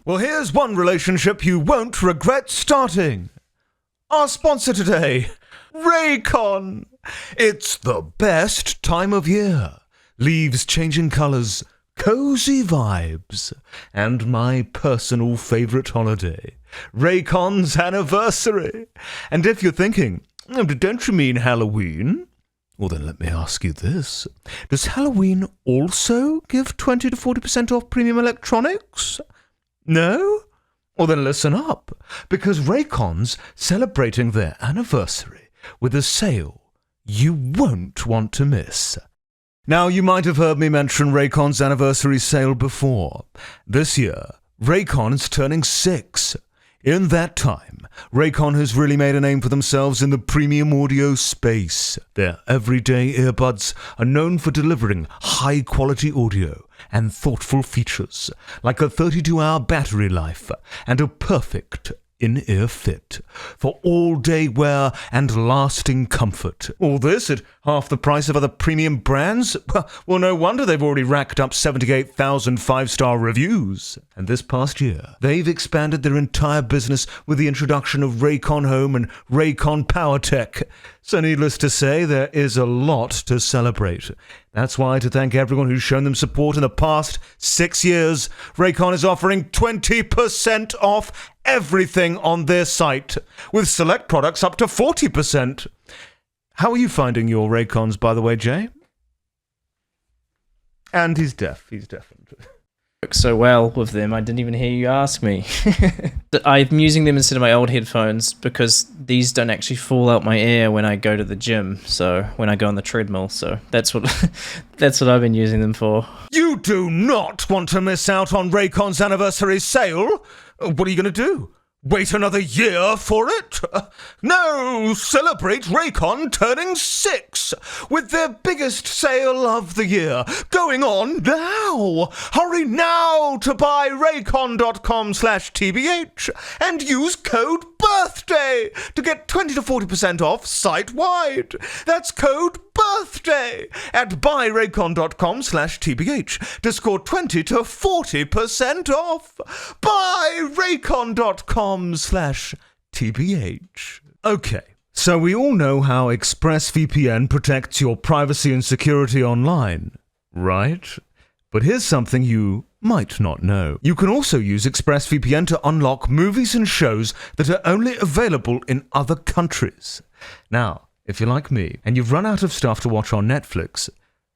Well, here's one relationship you won't regret starting. Our sponsor today, Raycon. It's the best time of year. Leaves changing colors, cozy vibes, and my personal favorite holiday, Raycon's anniversary. And if you're thinking, don't you mean Halloween? Well, then let me ask you this. Does Halloween also give 20 to 40% off premium electronics? No? Well, then listen up, because Raycon's celebrating their anniversary with a sale you won't want to miss. Now, you might have heard me mention Raycon's anniversary sale before. This year, Raycon is turning 6. In that time, Raycon has really made a name for themselves in the premium audio space. Their everyday earbuds are known for delivering high-quality audio and thoughtful features, like a 32-hour battery life and a perfect in-ear fit for all-day wear and lasting comfort. All this at half the price of other premium brands? Well, no wonder they've already racked up 78,000 5-star reviews. And this past year, they've expanded their entire business with the introduction of Raycon Home and Raycon PowerTech. So needless to say, there is a lot to celebrate. That's why, to thank everyone who's shown them support in the past 6 years, Raycon is offering 20% off everything on their site, with select products up to 40%. How are you finding your Raycons, by the way, Jay? And he's deaf. He's deafened. Work so well with them, I didn't even hear you ask me. I'm using them instead of my old headphones because these don't actually fall out my ear when I go to the gym, so when I go on the treadmill, so that's what I've been using them for. You do not want to miss out on Raycon's anniversary sale. What are you going to do? Wait another year for it? No! Celebrate Raycon turning 6 with their biggest sale of the year going on now! Hurry now to buy raycon.com/TBH and use code BIRTHDAY to get 20 to 40% off site-wide. That's code BIRTHDAY at buyraycon.com/TBH to score 20 to 40% off. Buyraycon.com/TBH. Okay, so we all know how ExpressVPN protects your privacy and security online, right? But here's something you might not know. You can also use ExpressVPN to unlock movies and shows that are only available in other countries. Now, if you're like me and you've run out of stuff to watch on Netflix,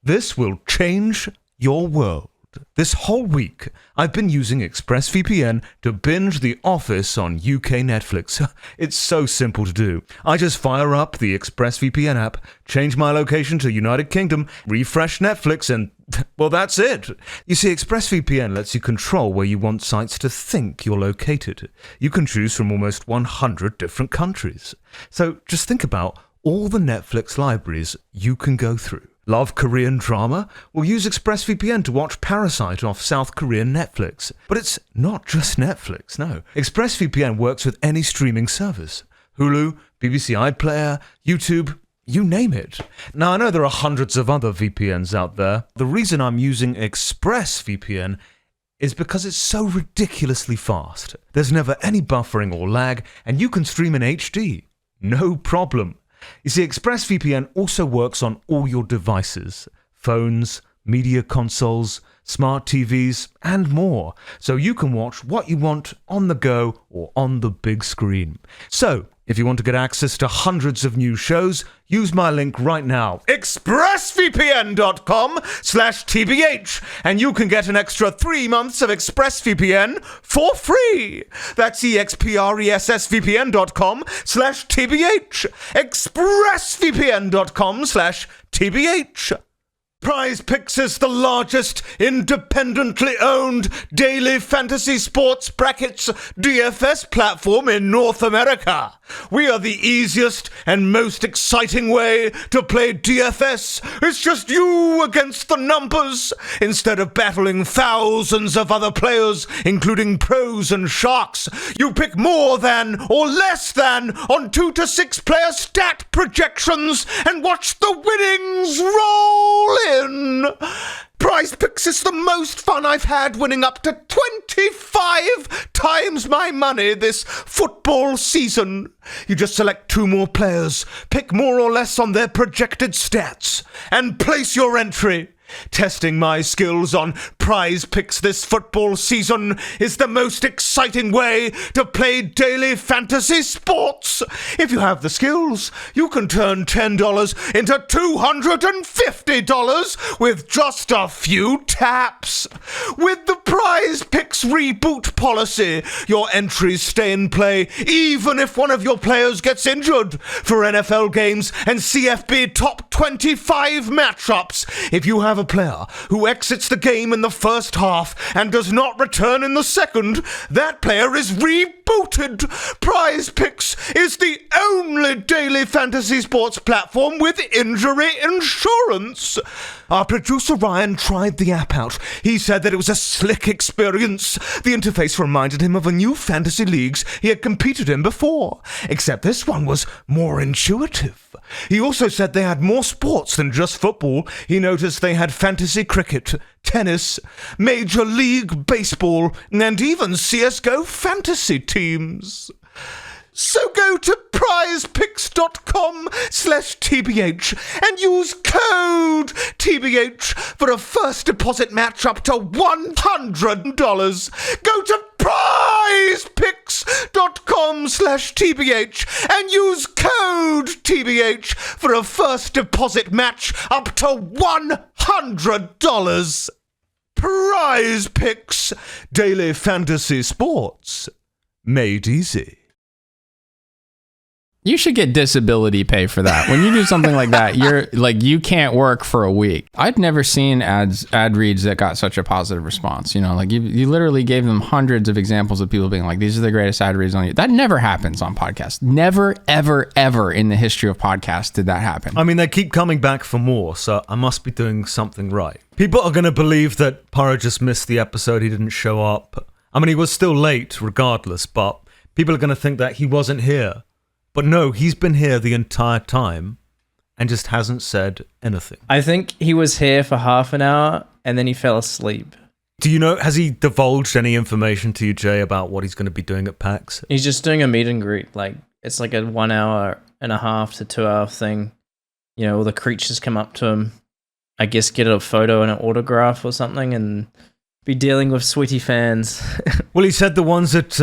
this will change your world. This whole week, I've been using ExpressVPN to binge The Office on UK Netflix. It's so simple to do. I just fire up the ExpressVPN app, change my location to United Kingdom, refresh Netflix, and, well, that's it. You see, ExpressVPN lets you control where you want sites to think you're located. You can choose from almost 100 different countries. So just think about all the Netflix libraries you can go through. Love Korean drama? Well, use ExpressVPN to watch Parasite off South Korean Netflix. But it's not just Netflix, no. ExpressVPN works with any streaming service. Hulu, BBC iPlayer, YouTube, you name it. Now, I know there are hundreds of other VPNs out there. The reason I'm using ExpressVPN is because it's so ridiculously fast. There's never any buffering or lag, and you can stream in HD. No problem. You see, ExpressVPN also works on all your devices, phones, media consoles, smart TVs, and more, so you can watch what you want on the go or on the big screen. So, If you want to get access to hundreds of new shows, use my link right now, expressvpn.com/TBH, and you can get an extra 3 months of ExpressVPN for free. That's expressvpn.com/TBH, expressvpn.com/TBH. Prize Picks is the largest independently owned daily fantasy sports brackets DFS platform in North America. We are the easiest and most exciting way to play DFS. It's just you against the numbers. Instead of battling thousands of other players, including pros and sharks, you pick more than or less than on 2 to 6 player stat projections and watch the winnings roll in. Prize Picks is the most fun I've had, winning up to 25 times my money this football season. You just select 2 more players, pick more or less on their projected stats, and place your entry. Testing my skills on Prize Picks this football season is the most exciting way to play daily fantasy sports. If you have the skills, you can turn $10 into $250 with just a few taps. With the Prize Picks reboot policy, your entries stay in play even if one of your players gets injured. For NFL games and CFB top 25 matchups, if you have a player who exits the game in the first half and does not return in the second, that player is rebooted. Prize Picks is the only daily fantasy sports platform with injury insurance. Our producer Ryan tried the app out. He said that it was a slick experience. The interface reminded him of a new fantasy leagues he had competed in before, except this one was more intuitive. He also said they had more sports than just football. He noticed they had fantasy cricket, tennis, Major League Baseball, and even CSGO fantasy teams. So go to prizepicks.com/TBH and use code TBH for a first deposit match up to $100. Go to prizepicks.com/TBH and use code TBH for a first deposit match up to $100. Prize Picks, daily fantasy sports, made easy. You should get disability pay for that. When you do something like that, you're like, you can't work for a week. I'd never seen ad reads that got such a positive response. You know, like you literally gave them hundreds of examples of people being like, these are the greatest ad reads on you. That never happens on podcasts. Never, ever, ever in the history of podcasts did that happen. I mean, they keep coming back for more, so I must be doing something right. People are going to believe that Pyro just missed the episode, he didn't show up. I mean, he was still late regardless, but people are going to think that he wasn't here. But no, he's been here the entire time and just hasn't said anything. I think he was here for half an hour and then he fell asleep. Do you know, has he divulged any information to you, Jay, about what he's going to be doing at PAX? He's just doing a meet and greet. Like, it's like a 1 hour and a half to 2 hour thing. You know, all the creatures come up to him, I guess get a photo and an autograph or something, and be dealing with sweaty fans. Well, he said the ones at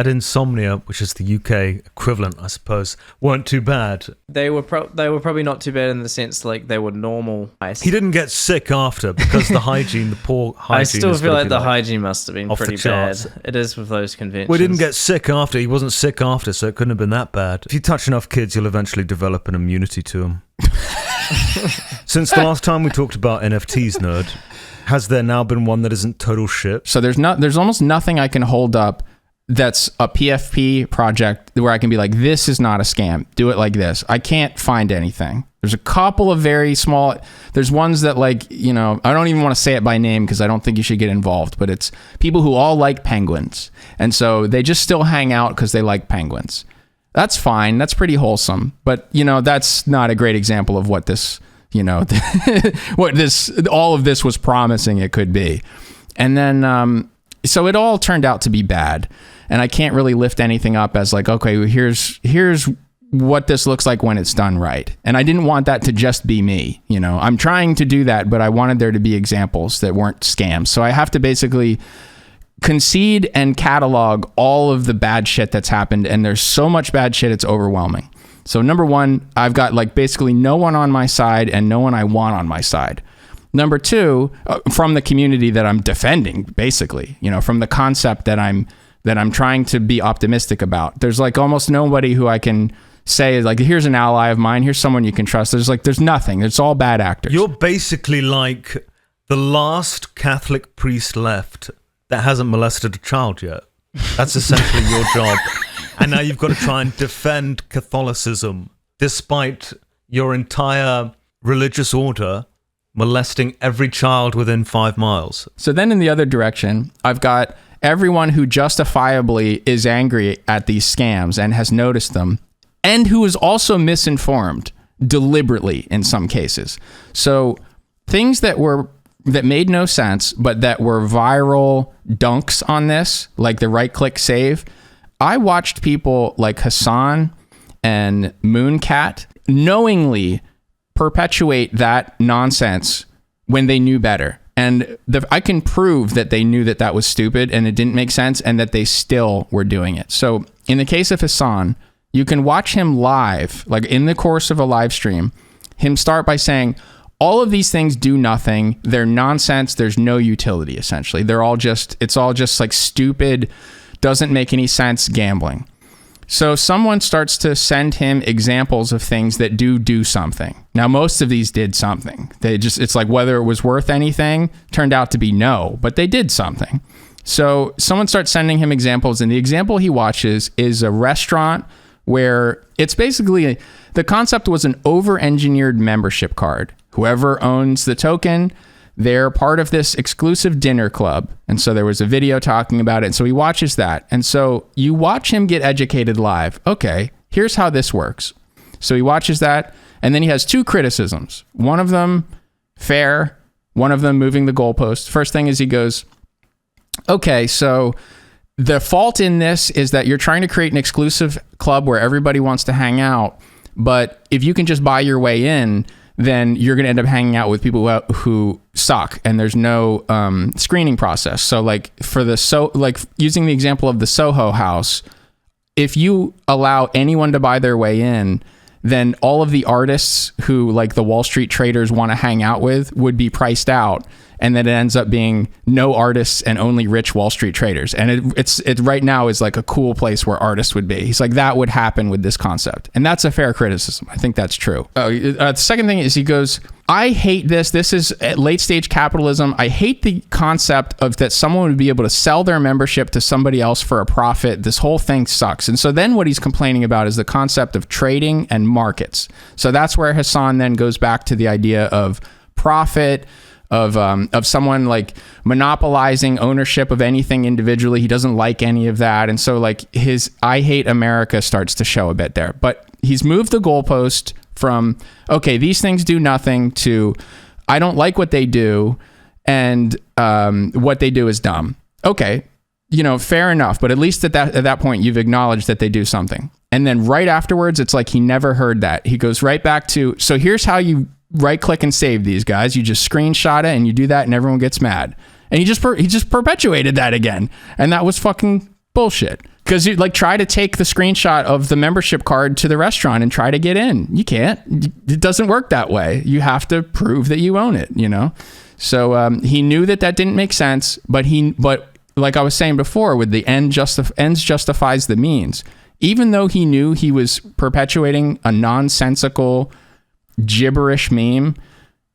Insomnia, which is the UK equivalent, I suppose, weren't too bad. They were probably not too bad in the sense like they were normal ice. He didn't get sick after because the hygiene, the poor hygiene. I still feel like the hygiene must have been pretty bad. It is with those conventions. Well, he didn't get sick after. He wasn't sick after, so it couldn't have been that bad. If you touch enough kids, you'll eventually develop an immunity to them. Since the last time we talked about NFTs, nerd, has there now been one that isn't total shit? So there's almost nothing I can hold up that's a PFP project where I can be like, this is not a scam. Do it like this. I can't find anything. There's a couple of very small, there's ones that like, you know, I don't even want to say it by name because I don't think you should get involved, but it's people who all like penguins. And so they just still hang out because they like penguins. That's fine. That's pretty wholesome. But, you know, that's not a great example of what this, you know, all of this was promising it could be. And then, so it all turned out to be bad. And I can't really lift anything up as like, okay, well, here's what this looks like when it's done right. And I didn't want that to just be me. You know, I'm trying to do that, but I wanted there to be examples that weren't scams. So I have to basically concede and catalog all of the bad shit that's happened, and there's so much bad shit, it's overwhelming. So number one, I've got like basically no one on my side and no one I want on my side. Number two, from the community that I'm defending, basically, you know, from the concept that I'm trying to be optimistic about. There's like almost nobody who I can say like, here's an ally of mine, here's someone you can trust. There's nothing. It's all bad actors. You're basically like the last Catholic priest left that hasn't molested a child yet. That's essentially your job. And now you've got to try and defend Catholicism despite your entire religious order molesting every child within 5 miles. So then in the other direction, I've got everyone who justifiably is angry at these scams and has noticed them, and who is also misinformed deliberately in some cases. So things that made no sense, but that were viral dunks on this, like the right-click save. I watched people like Hassan and Mooncat knowingly perpetuate that nonsense when they knew better. And I can prove that they knew that was stupid and it didn't make sense and that they still were doing it. So in the case of Hassan, you can watch him live, like in the course of a live stream, him start by saying, all of these things do nothing. They're nonsense. There's no utility, essentially. It's all just like stupid, doesn't make any sense gambling. So someone starts to send him examples of things that do something. Now, most of these did something. It's like whether it was worth anything turned out to be no, but they did something. So someone starts sending him examples, and the example he watches is a restaurant where it's basically the concept was an over-engineered membership card. Whoever owns the token, they're part of this exclusive dinner club. And so there was a video talking about it. And so he watches that. And so you watch him get educated live. Okay, here's how this works. So he watches that. And then he has two criticisms. One of them, fair. One of them, moving the goalpost. First thing is he goes, okay, so the fault in this is that you're trying to create an exclusive club where everybody wants to hang out. But if you can just buy your way in, then you're going to end up hanging out with people who suck, and there's no screening process. So like using the example of the Soho house, if you allow anyone to buy their way in, then all of the artists who like the Wall Street traders want to hang out with would be priced out. And then it ends up being no artists and only rich Wall Street traders. And it right now is like a cool place where artists would be. He's like, that would happen with this concept. And that's a fair criticism. I think that's true. The second thing is he goes, I hate this. This is late stage capitalism. I hate the concept of that someone would be able to sell their membership to somebody else for a profit. This whole thing sucks. And so then what he's complaining about is the concept of trading and markets. So that's where Hassan then goes back to the idea of profit, of someone like monopolizing ownership of anything individually. He doesn't like any of that. And so like his I hate America starts to show a bit there. But he's moved the goalpost from, okay, these things do nothing, to I don't like what they do, and what they do is dumb. Okay, fair enough. But at least at that point, you've acknowledged that they do something. And then right afterwards, it's like he never heard that. He goes right back to, so here's how you right click and save these guys. You just screenshot it and you do that and everyone gets mad. And he just perpetuated that again. And that was fucking bullshit. Because you like try to take the screenshot of the membership card to the restaurant and try to get in. You can't. It doesn't work that way. You have to prove that you own it, So he knew that didn't make sense, but like I was saying before, with the ends justifies the means. Even though he knew he was perpetuating a nonsensical gibberish meme,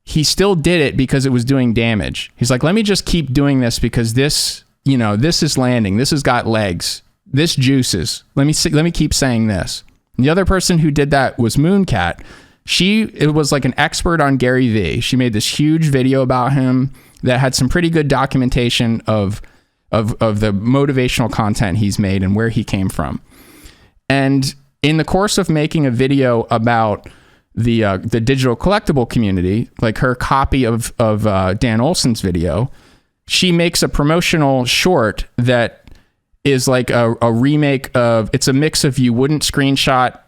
he still did it because it was doing damage. He's like, let me just keep doing this because this is landing. This has got legs. This juices. Let me keep saying this. And the other person who did that was Mooncat. It was like an expert on Gary Vee. She made this huge video about him that had some pretty good documentation of the motivational content he's made and where he came from. And in the course of making a video about the digital collectible community, like her copy of Dan Olson's video, she makes a promotional short that is like a remake of, it's a mix of you wouldn't download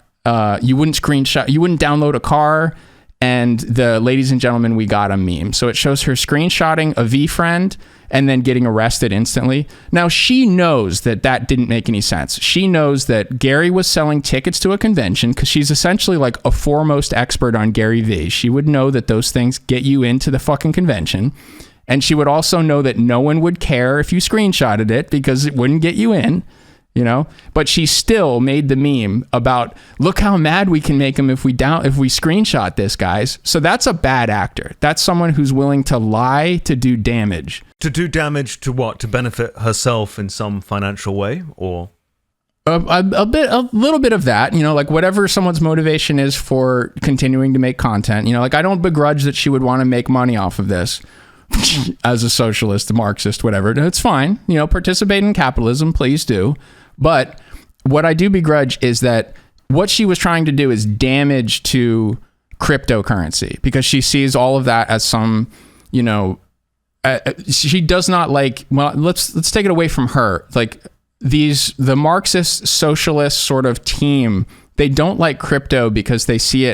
a car and the "ladies and gentlemen, we got a" meme. So it shows her screenshotting a Veefriend and then getting arrested instantly. Now, she knows that that didn't make any sense. She knows that Gary was selling tickets to a convention because she's essentially like a foremost expert on Gary Vee. She would know that those things get you into the fucking convention. And she would also know that no one would care if you screenshotted it because it wouldn't get you in. You know, but she still made the meme about, look how mad we can make him if we screenshot this, guys. So that's a bad actor. That's someone who's willing to lie to do damage. To do damage to what? To benefit herself in some financial way, or a little bit of that, you know, like whatever someone's motivation is for continuing to make content. You know, like I don't begrudge that she would want to make money off of this. As a socialist, a Marxist, whatever, it's fine. You know, participate in capitalism, please do. But what I do begrudge is that what she was trying to do is damage to cryptocurrency because she sees all of that as some, you know, she does not like, well, let's take it away from her. Like the Marxist socialist sort of team, they don't like crypto because they see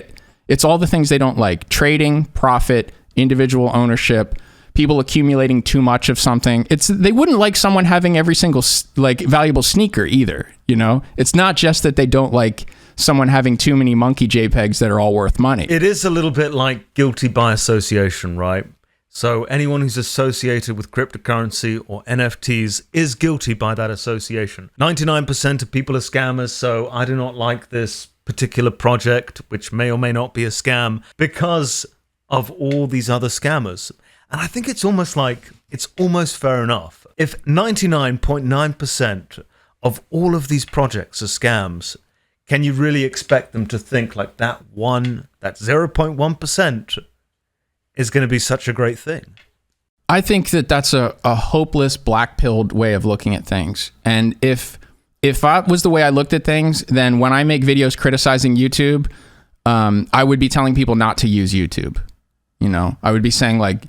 it's all the things they don't like: trading, profit, individual ownership, people accumulating too much of something. They wouldn't like someone having every single like valuable sneaker either. You know, it's not just that they don't like someone having too many monkey JPEGs that are all worth money. it is a little bit like guilty by association, right? So anyone who's associated with cryptocurrency or NFTs is guilty by that association. 99% of people are scammers, so I do not like this particular project, which may or may not be a scam, because of all these other scammers. And I think it's almost fair enough. If 99.9% of all of these projects are scams, can you really expect them to think like that 0.1% is going to be such a great thing? I think that that's a hopeless, black-pilled way of looking at things. And if that was the way I looked at things, then when I make videos criticizing YouTube, I would be telling people not to use YouTube. You know, I would be saying like,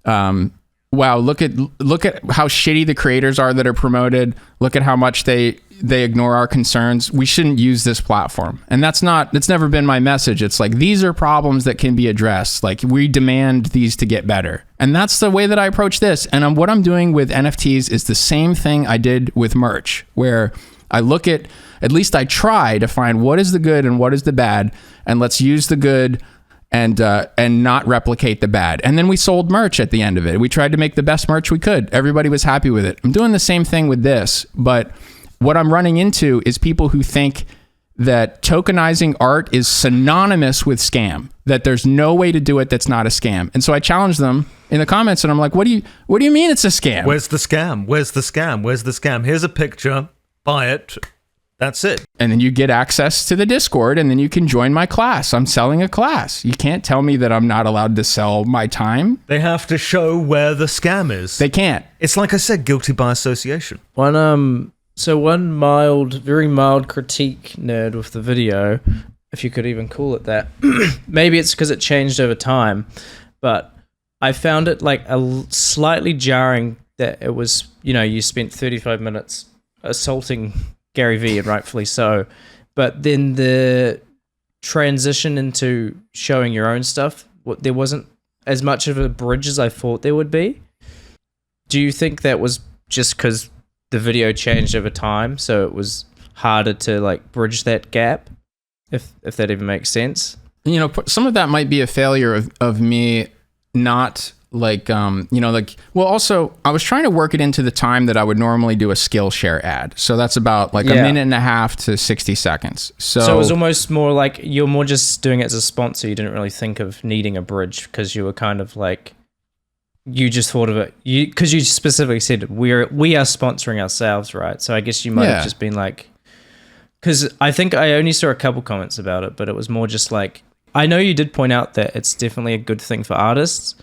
wow, look at how shitty the creators are that are promoted. Look at how much they ignore our concerns. We shouldn't use this platform. And it's never been my message. It's like, these are problems that can be addressed. Like, we demand these to get better. And that's the way that I approach this. And what I'm doing with NFTs is the same thing I did with merch, where I look at least I try to find what is the good and what is the bad, and let's use the good and not replicate the bad. And then we sold merch at the end of it. We tried to make the best merch we could. Everybody was happy with it. I'm doing the same thing with this, but what I'm running into is people who think that tokenizing art is synonymous with scam, that there's no way to do it that's not a scam. And so I challenge them in the comments, and I'm like, what do you mean it's a scam? Where's the scam? Where's the scam? Where's the scam? Here's a picture. Buy it. That's it. And then you get access to the Discord, and then you can join my class. I'm selling a class. You can't tell me that I'm not allowed to sell my time. They have to show where the scam is. They can't. It's like I said, guilty by association. One very mild critique, nerd, with the video, if you could even call it that. Maybe it's because it changed over time, but I found it like slightly jarring that it was, you know, you spent 35 minutes assaulting Gary Vee, and rightfully so, but then the transition into showing your own stuff, there wasn't as much of a bridge as I thought there would be. Do you think that was just because the video changed over time, so it was harder to like bridge that gap, if that even makes sense? You know, some of that might be a failure of me not like, you know, like, well, also I was trying to work it into the time that I would normally do a Skillshare ad. So that's about like a minute and a half to 60 seconds. So it was almost more like you're more just doing it as a sponsor. You didn't really think of needing a bridge because you were kind of like, you just thought of it because you specifically said we are sponsoring ourselves, right? So I guess you might have just been like, because I think I only saw a couple comments about it, but it was more just like, I know you did point out that it's definitely a good thing for artists,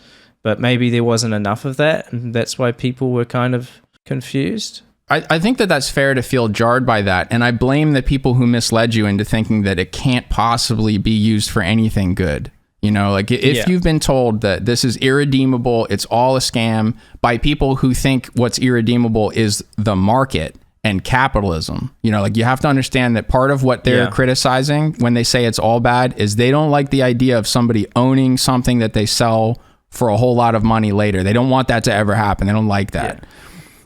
but maybe there wasn't enough of that, and that's why people were kind of confused. I think that that's fair to feel jarred by that, and I blame the people who misled you into thinking that it can't possibly be used for anything good. You know, like if you've been told that this is irredeemable, it's all a scam by people who think what's irredeemable is the market and capitalism. You know, like you have to understand that part of what they're criticizing when they say it's all bad is they don't like the idea of somebody owning something that they sell for a whole lot of money later. They don't want that to ever happen. They don't like that.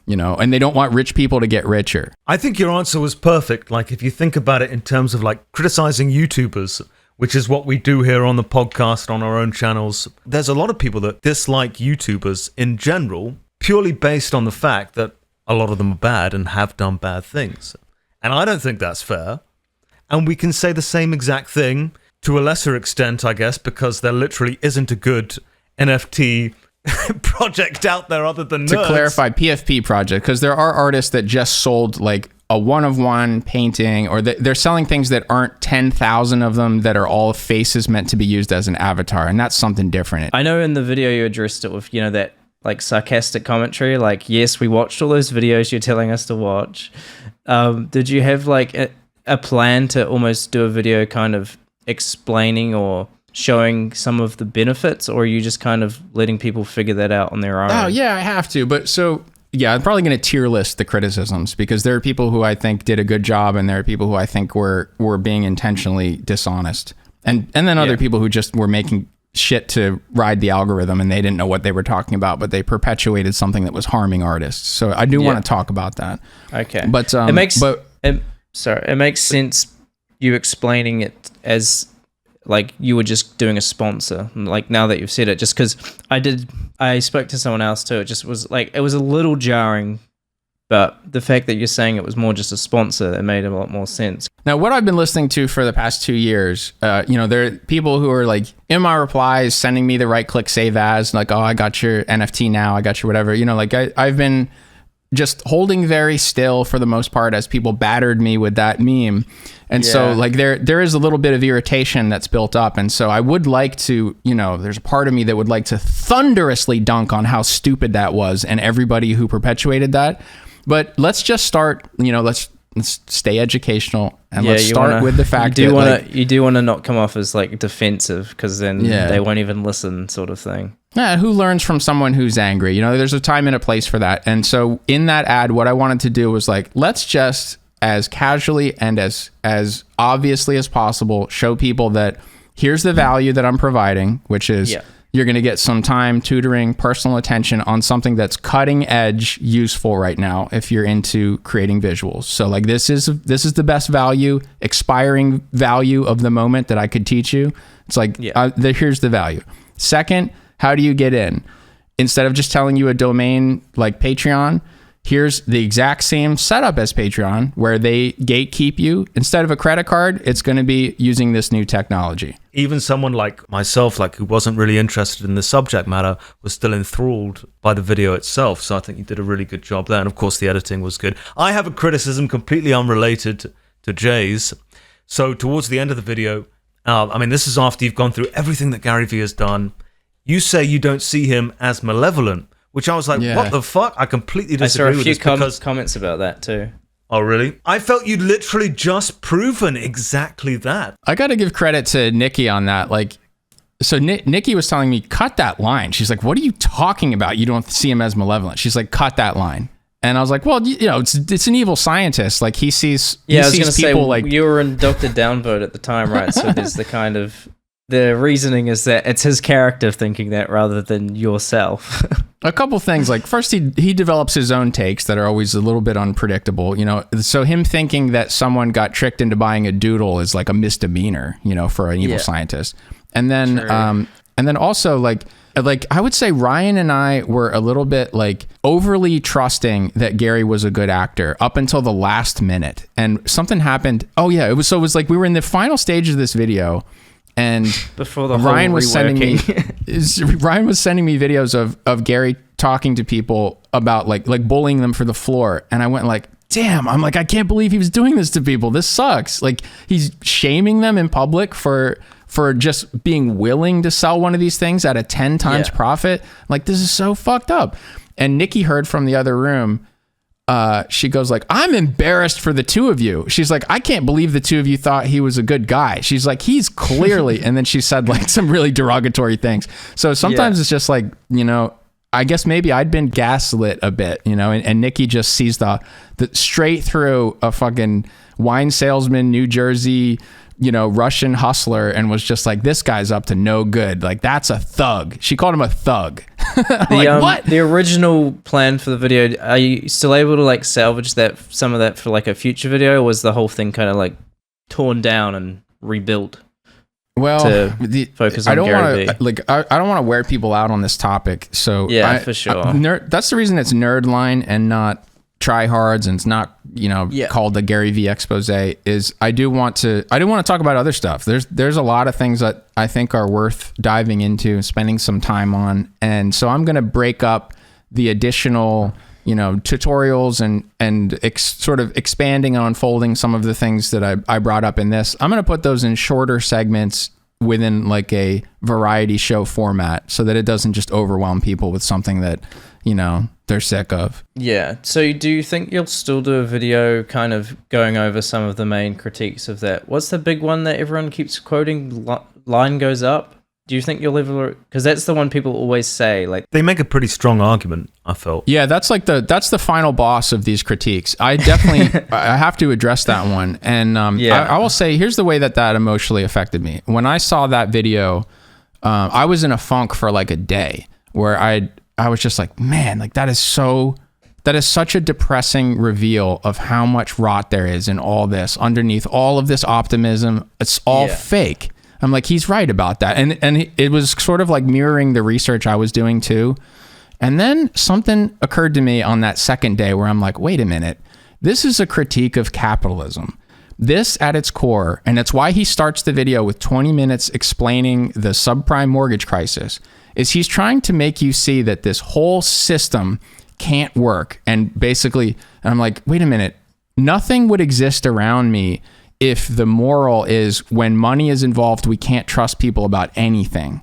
You know, and they don't want rich people to get richer. I think your answer was perfect. Like, if you think about it in terms of like criticizing YouTubers, which is what we do here on the podcast, on our own channels, there's a lot of people that dislike YouTubers in general, purely based on the fact that a lot of them are bad and have done bad things. And I don't think that's fair. And we can say the same exact thing to a lesser extent, I guess, because there literally isn't a good NFT project out there other than To Nerds. clarify, PFP project, because there are artists that just sold like a one-of-one painting, or they're selling things that aren't 10,000 of them that are all faces meant to be used as an avatar, and that's something different. I know in the video you addressed it with, you know, that like sarcastic commentary, like, yes, we watched all those videos you're telling us to watch. Did you have like a plan to almost do a video kind of explaining or showing some of the benefits, or are you just kind of letting people figure that out on their own? Oh yeah, I have to. But so yeah, I'm probably going to tier list the criticisms, because there are people who I think did a good job, and there are people who I think were being intentionally dishonest, and then other people who just were making shit to ride the algorithm, and they didn't know what they were talking about, but they perpetuated something that was harming artists. So I do want to talk about that. Okay, but it makes sense you explaining it as like you were just doing a sponsor, like now that you've said it, just because I spoke to someone else too. It just was like, it was a little jarring, but the fact that you're saying it was more just a sponsor, it made a lot more sense. Now, what I've been listening to for the past 2 years, you know, there are people who are like in my replies sending me the right click save as, like, oh, I got your NFT now, I got your whatever, you know, like I've been just holding very still for the most part as people battered me with that meme. And so like there is a little bit of irritation that's built up. And so I would like to, you know, there's a part of me that would like to thunderously dunk on how stupid that was and everybody who perpetuated that. But let's just start, you know, let's stay educational, and let's start with the fact that you do want to not come off as like defensive, because then they won't even listen, sort of thing. Yeah, who learns from someone who's angry? You know, there's a time and a place for that. And so in that ad, what I wanted to do was like, let's just as casually and as obviously as possible show people that here's the value that I'm providing, which is you're going to get some time, tutoring, personal attention on something that's cutting edge, useful right now if you're into creating visuals. So like this is the best value, expiring value of the moment that I could teach you. It's like here's the value. Second, how do you get in? Instead of just telling you a domain like Patreon, here's the exact same setup as Patreon, where they gatekeep you. Instead of a credit card, it's going to be using this new technology. Even someone like myself, like who wasn't really interested in the subject matter, was still enthralled by the video itself. So I think you did a really good job there. And of course, the editing was good. I have a criticism completely unrelated to Jay's. So towards the end of the video, I mean, this is after you've gone through everything that Gary Vee has done. You say you don't see him as malevolent, which I was like, what the fuck? I completely disagree with this. I saw a few comments about that too. Oh, really? I felt you'd literally just proven exactly that. I got to give credit to Nikki on that. Like, so Nikki was telling me, cut that line. She's like, what are you talking about? You don't see him as malevolent. She's like, cut that line. And I was like, well, you know, it's an evil scientist. Like he sees I was people gonna say, like you were in Dr. Downvote at the time, right? So there's the kind of the reasoning is that it's his character thinking that rather than yourself. A couple things, like first he develops his own takes that are always a little bit unpredictable, you know, so him thinking that someone got tricked into buying a doodle is like a misdemeanor, you know, for an evil scientist. And then also like I would say Ryan and I were a little bit like overly trusting that Gary was a good actor up until the last minute, and something happened. Oh yeah, it was like we were in the final stage of this video. And before the Ryan was sending me videos of Gary talking to people about like bullying them for the floor, and I went like, damn, I'm like, I can't believe he was doing this to people. This sucks. Like he's shaming them in public for just being willing to sell one of these things at a 10 times profit. Like this is so fucked up. And Nikki heard from the other room. She goes like, I'm embarrassed for the two of you. She's like, I can't believe the two of you thought he was a good guy. She's like, he's clearly, and then she said like some really derogatory things. So sometimes it's just like, you know, I guess maybe I'd been gaslit a bit, you know, and Nikki just sees the straight through a fucking wine salesman, New Jersey, you know, Russian hustler, and was just like, this guy's up to no good. Like, that's a thug. She called him a thug. What? The original plan for the video, are you still able to like salvage some of that for like a future video, or was the whole thing kind of like torn down and rebuilt? Well, focus on Gary Vee. I don't want to wear people out on this topic. So yeah, for sure. That's the reason it's Nerdline and not Tryhards, and it's not, you know, called the Gary Vee expose. Is I do want to talk about other stuff. There's a lot of things that I think are worth diving into, spending some time on, and so I'm going to break up the additional, you know, tutorials and sort of expanding and unfolding some of the things that I brought up in this. I'm going to put those in shorter segments within like a variety show format, so that it doesn't just overwhelm people with something that, you know, they're sick of. Yeah. So do you think you'll still do a video kind of going over some of the main critiques of that? What's the big one that everyone keeps quoting? Line goes up. Do you think you'll ever? Because that's the one people always say. Like, they make a pretty strong argument, I felt. Yeah, that's the final boss of these critiques. I definitely I have to address that one. And I will say, here's the way that emotionally affected me. When I saw that video, I was in a funk for like a day, where I was just like, man, like that is such a depressing reveal of how much rot there is in all this. Underneath all of this optimism, it's all fake. I'm like, he's right about that. And it was sort of like mirroring the research I was doing too. And then something occurred to me on that second day where I'm like, wait a minute, this is a critique of capitalism. This at its core, and it's why he starts the video with 20 minutes explaining the subprime mortgage crisis, is he's trying to make you see that this whole system can't work. And basically, I'm like, wait a minute, nothing would exist around me if the moral is when money is involved, we can't trust people about anything.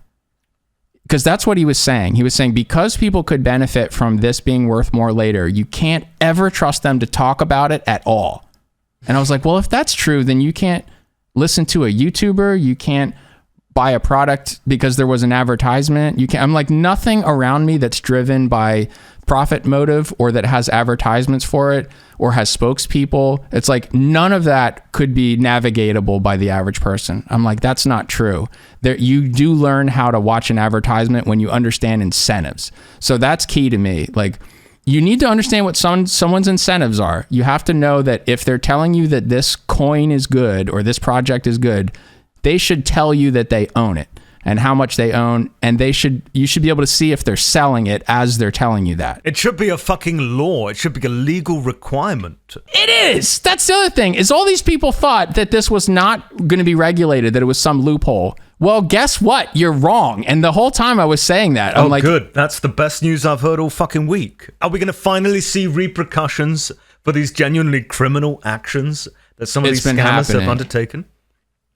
Because that's what he was saying. He was saying, because people could benefit from this being worth more later, you can't ever trust them to talk about it at all. And I was like, well, if that's true, then you can't listen to a YouTuber. You can't buy a product because there was an advertisement. You can't. I'm like, nothing around me that's driven by profit motive or that has advertisements for it or has spokespeople. It's like none of that could be navigatable by the average person. I'm like, that's not true. There, you do learn how to watch an advertisement when you understand incentives. So that's key to me. Like, you need to understand what someone's incentives are. You have to know that if they're telling you that this coin is good or this project is good, they should tell you that they own it and how much they own, and you should be able to see if they're selling it as they're telling you that. It should be a fucking law. It should be a legal requirement. It is. That's the other thing, is all these people thought that this was not going to be regulated, that it was some loophole. Well, guess what? You're wrong. And the whole time I was saying that, I'm like, good. That's the best news I've heard all fucking week. Are we going to finally see repercussions for these genuinely criminal actions that some of these scammers have undertaken?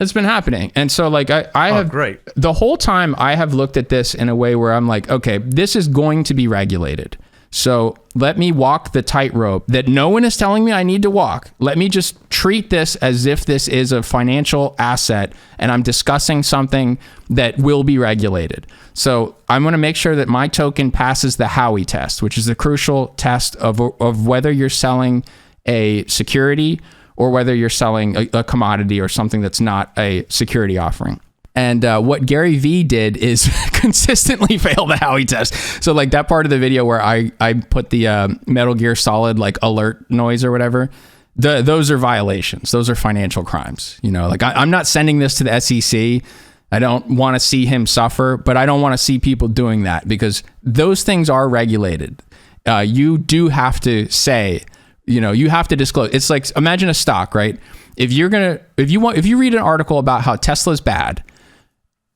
It's been happening. And so like I have great. The whole time I have looked at this in a way where I'm like, okay, this is going to be regulated. So let me walk the tightrope that no one is telling me I need to walk. Let me just treat this as if this is a financial asset and I'm discussing something that will be regulated. So I'm going to make sure that my token passes the Howey test, which is the crucial test of whether you're selling a security or whether you're selling a commodity or something that's not a security offering. And what Gary Vee did is consistently fail the Howey test. So like that part of the video where I put the Metal Gear Solid like alert noise or whatever, those are violations. Those are financial crimes. You know, like I'm not sending this to the SEC. I don't want to see him suffer, but I don't want to see people doing that because those things are regulated. You do have to say, you know, you have to disclose. It's like, imagine a stock, right? If you read an article about how Tesla's bad,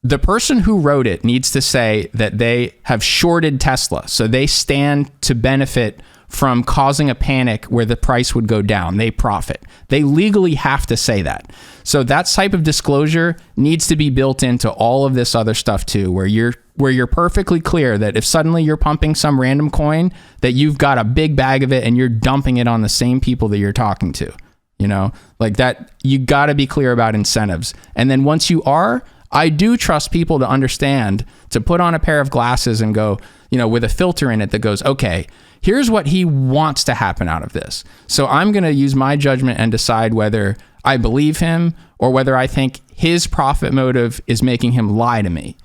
the person who wrote it needs to say that they have shorted Tesla. So they stand to benefit from causing a panic where the price would go down. They profit. They legally have to say that. So that type of disclosure needs to be built into all of this other stuff too, where you're perfectly clear that if suddenly you're pumping some random coin, that you've got a big bag of it and you're dumping it on the same people that you're talking to. You know, like that, you got to be clear about incentives. And then once you are, I do trust people to understand, to put on a pair of glasses and go, with a filter in it that goes, okay, here's what he wants to happen out of this. So I'm going to use my judgment and decide whether I believe him or whether I think his profit motive is making him lie to me,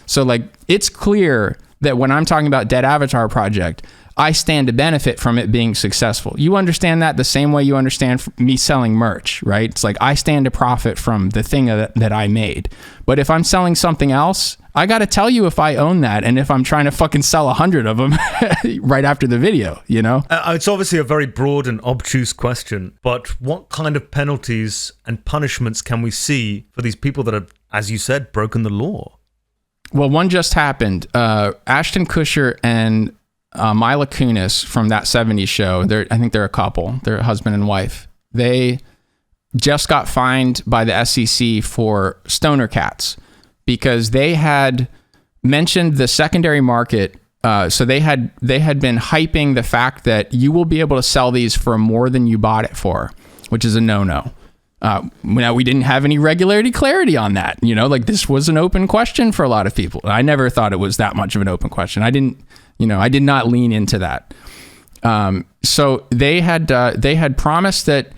So like, it's clear that when I'm talking about Dead Avatar Project, I stand to benefit from it being successful. You understand that the same way you understand me selling merch, right? It's like I stand to profit from the thing that I made. But if I'm selling something else, I got to tell you if I own that and if I'm trying to fucking sell 100 of them right after the video, It's obviously a very broad and obtuse question, but what kind of penalties and punishments can we see for these people that have, as you said, broken the law? Well, one just happened. Ashton Kutcher and Mila Kunis from That 70s Show, I think they're a couple. They're husband and wife. They just got fined by the SEC for stoner cats because they had mentioned the secondary market. So they had been hyping the fact that you will be able to sell these for more than you bought it for, which is a no-no. Now, we didn't have any clarity on that. Like this was an open question for a lot of people. I never thought it was that much of an open question. I did not lean into that. So they had promised that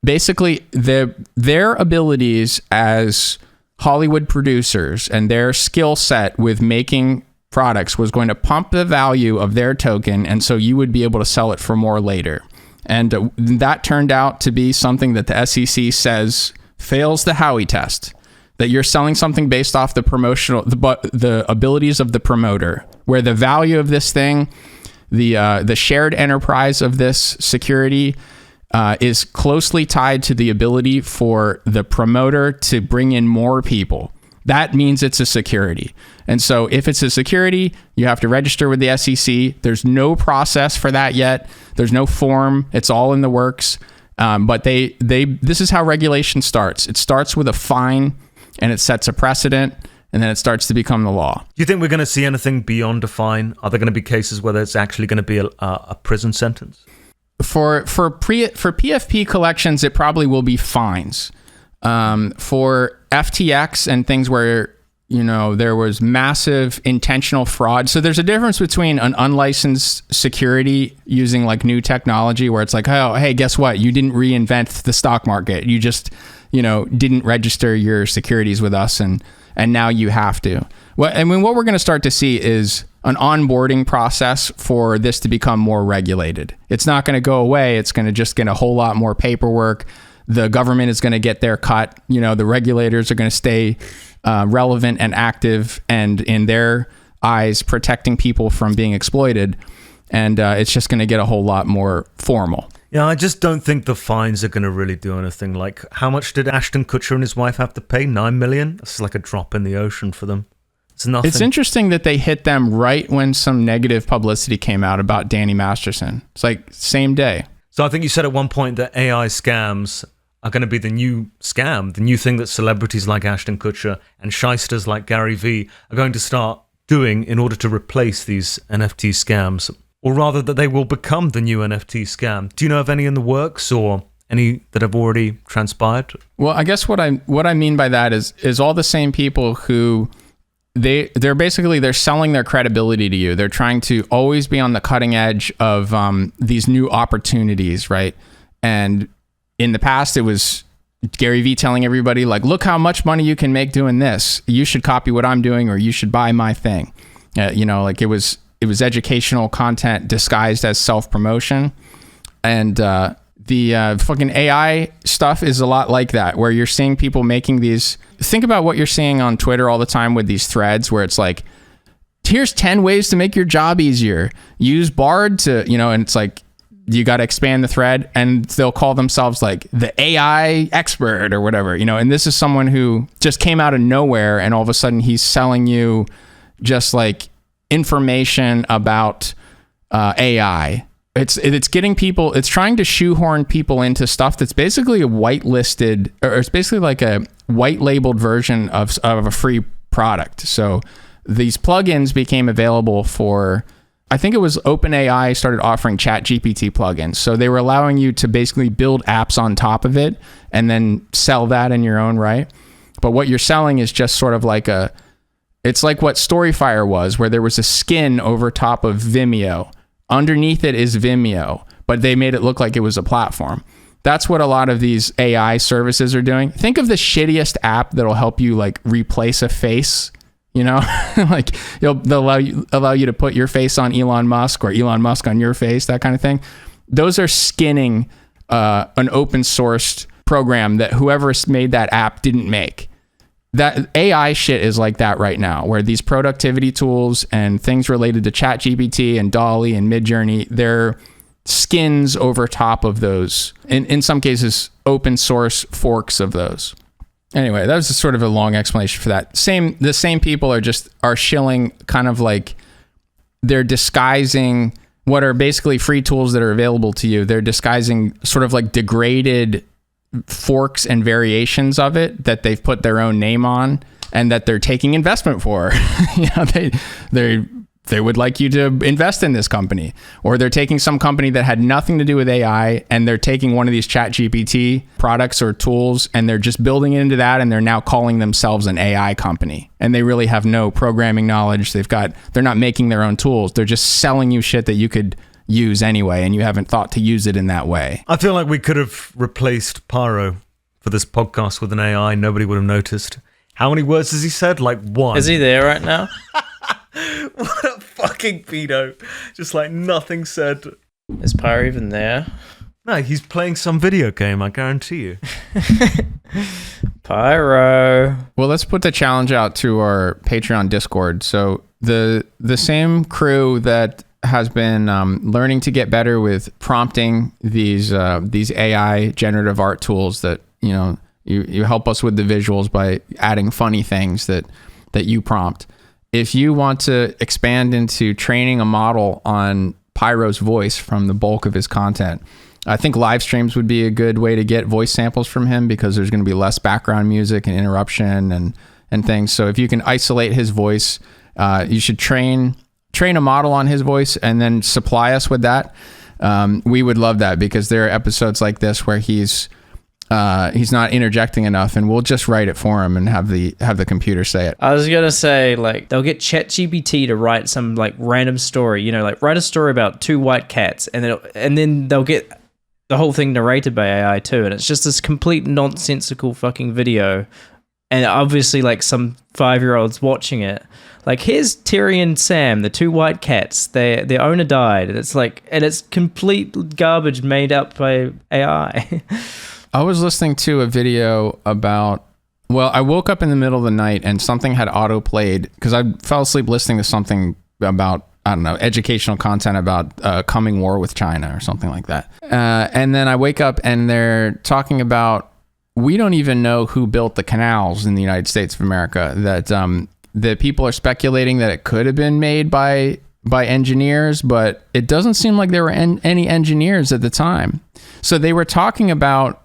basically their abilities as Hollywood producers and their skill set with making products was going to pump the value of their token, and so you would be able to sell it for more later. And that turned out to be something that the SEC says fails the Howey test. That you're selling something based off the abilities of the promoter, where the value of this thing, the shared enterprise of this security is closely tied to the ability for the promoter to bring in more people. That means it's a security. And so if it's a security, you have to register with the SEC. There's no process for that yet. There's no form. It's all in the works. But this is how regulation starts. It starts with a fine and it sets a precedent, and then it starts to become the law. Do you think we're going to see anything beyond a fine? Are there going to be cases where it's actually going to be a prison sentence? For PFP collections, it probably will be fines. For FTX and things where there was massive intentional fraud. So there's a difference between an unlicensed security using like new technology where it's like, oh, hey, guess what? You didn't reinvent the stock market. You just, didn't register your securities with us and now you have to. What we're going to start to see is an onboarding process for this to become more regulated. It's not going to go away. It's going to just get a whole lot more paperwork. The government is going to get their cut. The regulators are going to stay relevant and active and in their eyes protecting people from being exploited. And it's just going to get a whole lot more formal. Yeah, I just don't think the fines are going to really do anything. Like, how much did Ashton Kutcher and his wife have to pay? $9 million? That's like a drop in the ocean for them. It's nothing. It's interesting that they hit them right when some negative publicity came out about Danny Masterson. It's like same day. So I think you said at one point that AI scams are going to be the new scam, the new thing that celebrities like Ashton Kutcher and shysters like Gary Vee are going to start doing in order to replace these NFT scams. Or rather, that they will become the new NFT scam. Do you know of any in the works or any that have already transpired? Well, I guess what I mean by that is all the same people who they're selling their credibility to you. They're trying to always be on the cutting edge of these new opportunities, right? And in the past, it was Gary Vee telling everybody, like, look how much money you can make doing this. You should copy what I'm doing, or you should buy my thing. Like it was educational content disguised as self-promotion. And the fucking AI stuff is a lot like that, where you're seeing people making these. Think about what you're seeing on Twitter all the time with these threads where it's like, here's 10 ways to make your job easier. Use Bard to, and it's like, you got to expand the thread, and they'll call themselves like the AI expert or whatever, and this is someone who just came out of nowhere, and all of a sudden he's selling you just like information about AI. It's getting people, it's trying to shoehorn people into stuff that's basically a whitelisted, or it's basically like a white labeled version of a free product. So these plugins became available for, I think it was OpenAI started offering ChatGPT plugins. So they were allowing you to basically build apps on top of it and then sell that in your own right. But what you're selling is just sort of like it's like what Storyfire was, where there was a skin over top of Vimeo. Underneath it is Vimeo, but they made it look like it was a platform. That's what a lot of these AI services are doing. Think of the shittiest app that'll help you like replace a face, you know, like they'll allow you to put your face on Elon Musk or Elon Musk on your face, that kind of thing. Those are skinning an open sourced program that whoever made that app didn't make. That AI shit is like that right now, where these productivity tools and things related to ChatGPT and DALL-E and Midjourney, they're skins over top of those, in some cases, open source forks of those. Anyway, that was just sort of a long explanation for that. The same people are shilling kind of like they're disguising what are basically free tools that are available to you. They're disguising sort of like degraded forks and variations of it that they've put their own name on and that they're taking investment for. You know, they would like you to invest in this company, or they're taking some company that had nothing to do with AI and they're taking one of these ChatGPT products or tools and they're just building it into that, and they're now calling themselves an AI company, and they really have no programming knowledge. They're not making their own tools. They're just selling you shit that you could use anyway, and you haven't thought to use it in that way. I feel like we could have replaced Pyro for this podcast with an AI. Nobody would have noticed. How many words has he said? Like 1. Is he there right now? What a fucking pedo. Just like nothing said. Is Pyro even there? No, he's playing some video game, I guarantee you. Pyro. Well, let's put the challenge out to our Patreon Discord. So the same crew that has been learning to get better with prompting these AI generative art tools that, you know, you help us with the visuals by adding funny things that you prompt. If you want to expand into training a model on Pyro's voice from the bulk of his content, I think live streams would be a good way to get voice samples from him, because there's going to be less background music and interruption and things. So if you can isolate his voice, you should train a model on his voice and then supply us with that. We would love that, because there are episodes like this where he's not interjecting enough, and we'll just write it for him and have the computer say it. I was gonna say, like, they'll get ChatGPT to write some like random story, you know, like write a story about 2 white cats, and then they'll get the whole thing narrated by AI too, and it's just this complete nonsensical fucking video, and obviously like some 5-year-olds watching it. Like, here's Terry and Sam, the 2 white cats. Their owner died, and it's complete garbage made up by AI. I was listening to a video about, well, I woke up in the middle of the night and something had auto-played, because I fell asleep listening to something about, I don't know, educational content about coming war with China or something like that. And then I wake up and they're talking about, we don't even know who built the canals in the United States of America, that people are speculating that it could have been made by engineers, but it doesn't seem like there were any engineers at the time. So they were talking about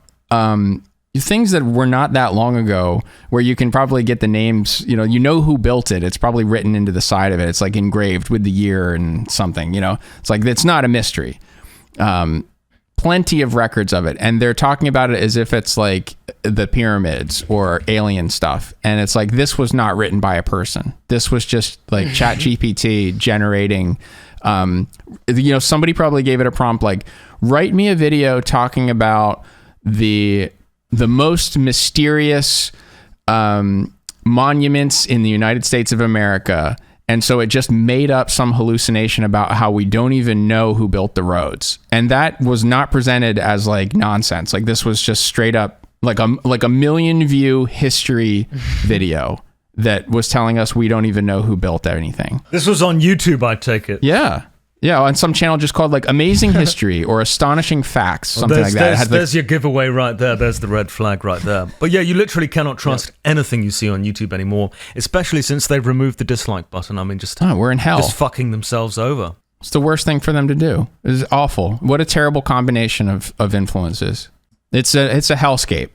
things that were not that long ago, where you can probably get the names, you know who built it. It's probably written into the side of it. It's like engraved with the year and something, you know, it's like, it's not a mystery. Plenty of records of it. And they're talking about it as if it's like the pyramids or alien stuff. And it's like, this was not written by a person. This was just like ChatGPT generating, somebody probably gave it a prompt, like, write me a video talking about the most mysterious monuments in the United States of America. And so it just made up some hallucination about how we don't even know who built the roads. And that was not presented as like nonsense. Like, this was just straight up like a million view history video that was telling us we don't even know who built anything. This was on YouTube, I take it. Yeah. Yeah, on some channel just called like Amazing History or Astonishing Facts, something like that. There's your giveaway right there. There's the red flag right there. But yeah, you literally cannot trust anything you see on YouTube anymore, especially since they've removed the dislike button. I mean, we're in hell. Just fucking themselves over. It's the worst thing for them to do. It's awful. What a terrible combination of influences. It's a hellscape.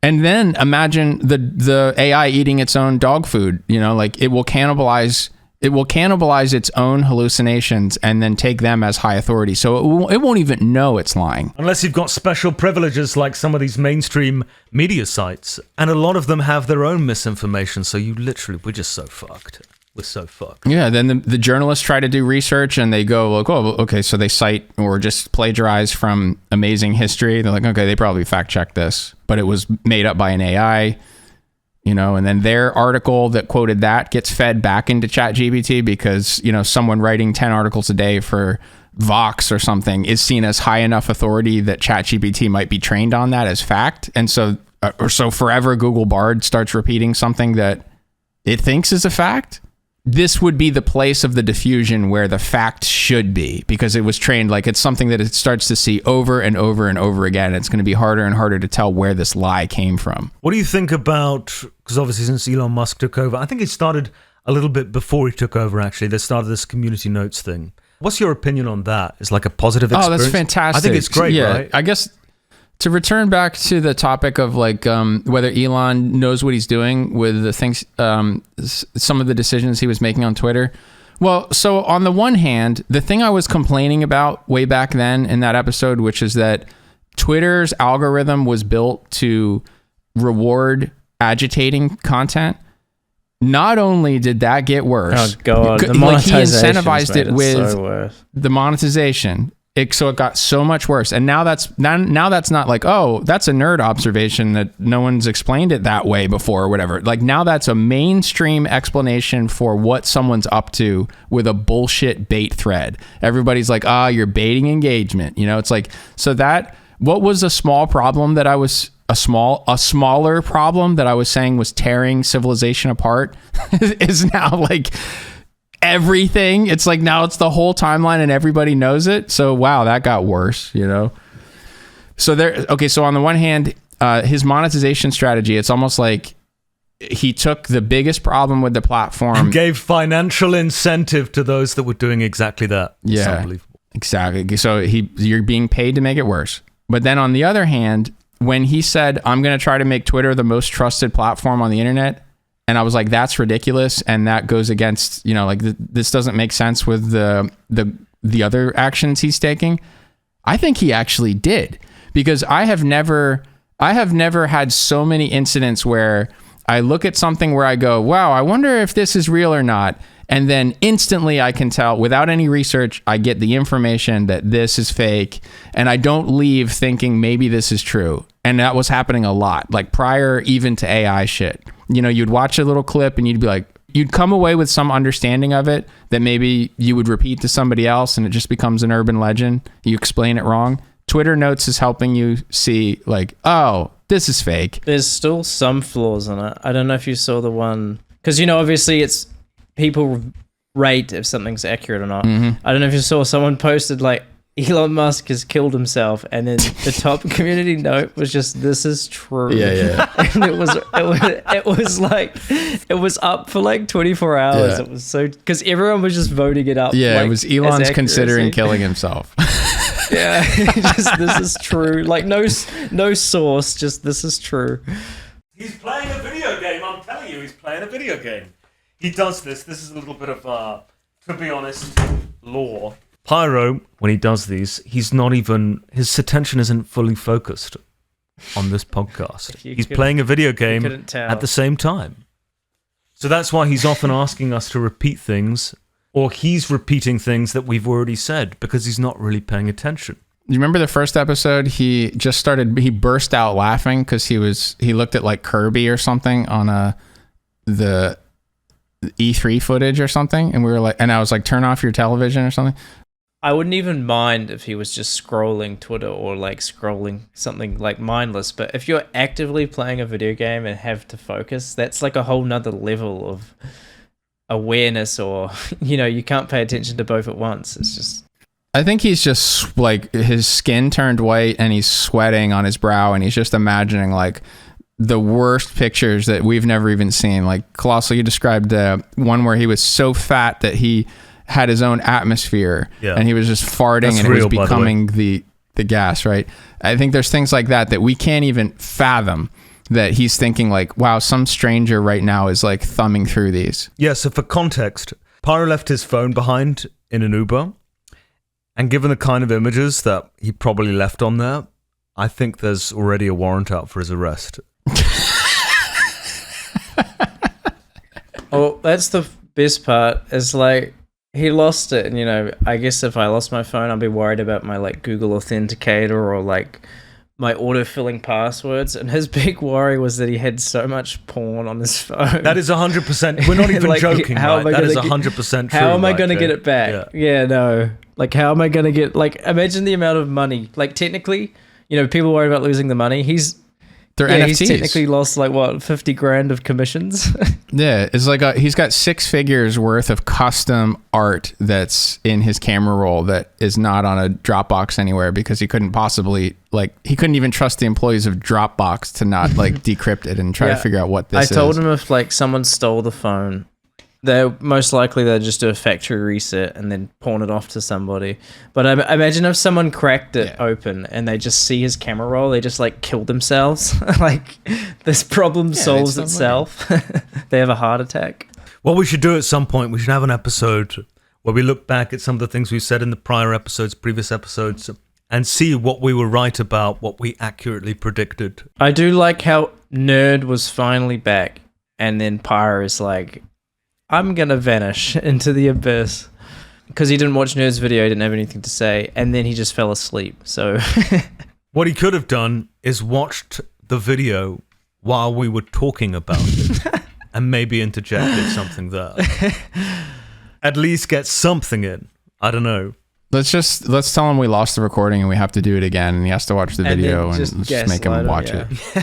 And then imagine the AI eating its own dog food. You know, like, it will cannibalize it will cannibalize its own hallucinations and then take them as high authority. So it won't even know it's lying. Unless you've got special privileges like some of these mainstream media sites. And a lot of them have their own misinformation. So we're just so fucked. We're so fucked. Yeah, then the journalists try to do research and they go like, oh, okay, so they cite or just plagiarize from amazing history. They're like, okay, they probably fact checked this, but it was made up by an AI. And then their article that quoted that gets fed back into ChatGPT because, someone writing 10 articles a day for Vox or something is seen as high enough authority that ChatGPT might be trained on that as fact. And so forever Google Bard starts repeating something that it thinks is a fact. This would be the place of the diffusion where the fact should be, because it was trained like it's something that it starts to see over and over and over again. It's going to be harder and harder to tell where this lie came from. What do you think about, because obviously since Elon Musk took over, I think it started a little bit before he took over, actually. They started this community notes thing. What's your opinion on that? It's like a positive experience? Oh, that's fantastic. I think it's great, right? I guess to return back to the topic of like whether Elon knows what he's doing with the things, some of the decisions he was making on Twitter. Well, so on the one hand, the thing I was complaining about way back then in that episode, which is that Twitter's algorithm was built to reward agitating content. Not only did that get worse, oh god, the like he monetization incentivized it with so the monetization. So it got so much worse. And now that's not like, oh, that's a nerd observation that no one's explained it that way before or whatever. Like now that's a mainstream explanation for what someone's up to with a bullshit bait thread. Everybody's like, you're baiting engagement. It's like, so that what was a small problem that I was a smaller problem that I was saying was tearing civilization apart is now like everything. It's like now it's the whole timeline and everybody knows it. So wow, that got worse, So on the one hand, his monetization strategy, it's almost like he took the biggest problem with the platform and gave financial incentive to those that were doing exactly that. Yeah, it's unbelievable. Exactly. So you're being paid to make it worse. But then on the other hand, when he said, I'm going to try to make Twitter the most trusted platform on the internet, and I was like, that's ridiculous. And that goes against, this doesn't make sense with the other actions he's taking. I think he actually did, because I have never had so many incidents where I look at something where I go, wow, I wonder if this is real or not. And then instantly I can tell without any research, I get the information that this is fake, and I don't leave thinking maybe this is true. And that was happening a lot, like prior even to AI shit. You'd watch a little clip and you'd be like, you'd come away with some understanding of it that maybe you would repeat to somebody else and it just becomes an urban legend. You explain it wrong. Twitter Notes is helping you see like, oh, this is fake. There's still some flaws in it. I don't know if you saw the one, because obviously it's people rate if something's accurate or not. Mm-hmm. I don't know if you saw someone posted like Elon Musk has killed himself, and then the top community note was just, this is true. Yeah. And it was like, it was up for like 24 hours. Yeah. It was so, because everyone was just voting it up. Yeah, like, it was Elon's considering killing himself. Yeah, just, this is true. Like no source, just this is true. He's playing a video game, I'm telling you, he's playing a video game. He does this. This is a little bit of, to be honest, lore. Pyro, when he does these, his attention isn't fully focused on this podcast. He's playing a video game at the same time. So that's why he's often asking us to repeat things, or he's repeating things that we've already said, because he's not really paying attention. You remember the first episode? He burst out laughing because he looked at like Kirby or something on the E3 footage or something, and we were like, and I was like, turn off your television or something. I wouldn't even mind if he was just scrolling Twitter or like scrolling something like mindless, but if you're actively playing a video game and have to focus, that's like a whole nother level of awareness, or you can't pay attention to both at once. It's just, I think he's just like, his skin turned white and he's sweating on his brow, and he's just imagining like the worst pictures that we've never even seen. Like Colossal, you described one where he was so fat that he had his own atmosphere, and he was just farting. That's and it was becoming the gas, right? I think there's things like that we can't even fathom, that he's thinking like, wow, some stranger right now is like thumbing through these. Yeah, so for context, Pyro left his phone behind in an Uber, and given the kind of images that he probably left on there, I think there's already a warrant out for his arrest. Oh, that's the best part. Is like he lost it, and I guess if I lost my phone, I'd be worried about my like Google Authenticator or like my auto-filling passwords. And his big worry was that he had so much porn on his phone. That is 100%. We're not even Like, joking. how Right? am I That gonna is get- 100% true. How am I right, going to Jay? get it back? Yeah, no. Like, how am I going to get... Like, imagine the amount of money. Like, technically, people worry about losing the money. They're He's NFTs. technically lost, like, what, 50 grand of commissions? Yeah, it's like he's got 6 figures worth of custom art that's in his camera roll that is not on a Dropbox anywhere because he couldn't possibly, he couldn't even trust the employees of Dropbox to not, decrypt it and try to figure out what this is. I told him if, like, someone stole the phone, they'd just do a factory reset and then pawn it off to somebody. But I imagine if someone cracked it open and they just see his camera roll, they just like kill themselves. Like this problem solves itself. They have a heart attack. What we should do at some point, we should have an episode where we look back at some of the things we said in the previous episodes, and see what we were right about, what we accurately predicted. I do like how Nerd was finally back, and then Pyro is like, I'm going to vanish into the abyss. Because he didn't watch Nerd's video, he didn't have anything to say, and then he just fell asleep. So What he could have done is watched the video while we were talking about it and maybe interjected something there. At least get something in. I don't know. Let's tell him we lost the recording and we have to do it again, and he has to watch the And video, then and just let's just make gaslight him him, watch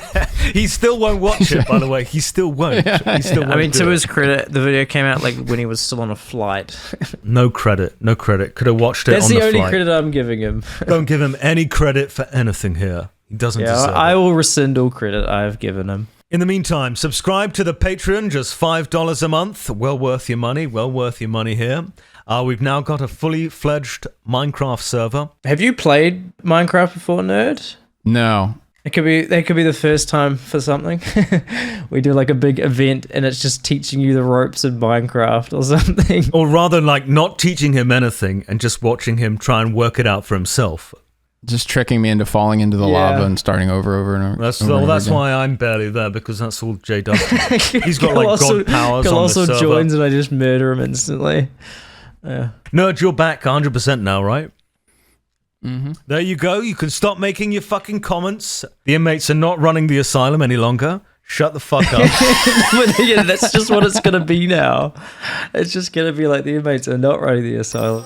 yeah. it. He still won't watch it, by the way. He still won't. He still won't I mean, do to it. his credit, the video came out like when he was still on a flight. No credit. Could have watched it That's on the the only flight. credit I'm giving him. Don't give him any credit for anything here. He doesn't Yeah, deserve I it. will rescind all credit I have given him. In the meantime, subscribe to the Patreon, just $5 a month. Well worth your money here. We've now got a fully fledged Minecraft server. Have you played Minecraft before, Nerd? No. That could be the first time for something. We do like a big event and it's just teaching you the ropes of Minecraft or something. Or rather, like, not teaching him anything and just watching him try and work it out for himself. Just tricking me into falling into the Yeah. lava and starting over and over. That's over and over that's again. why I'm barely there, because that's all Jay does. He's got like god powers on Colossal the server. joins and I just murder him instantly. Yeah. Nerd, you're back 100% now, right? Mm-hmm. There you go. You can stop making your fucking comments. The inmates are not running the asylum any longer. Shut the fuck up. But yeah, that's just what it's gonna be now. It's just gonna be like the inmates are not running the asylum.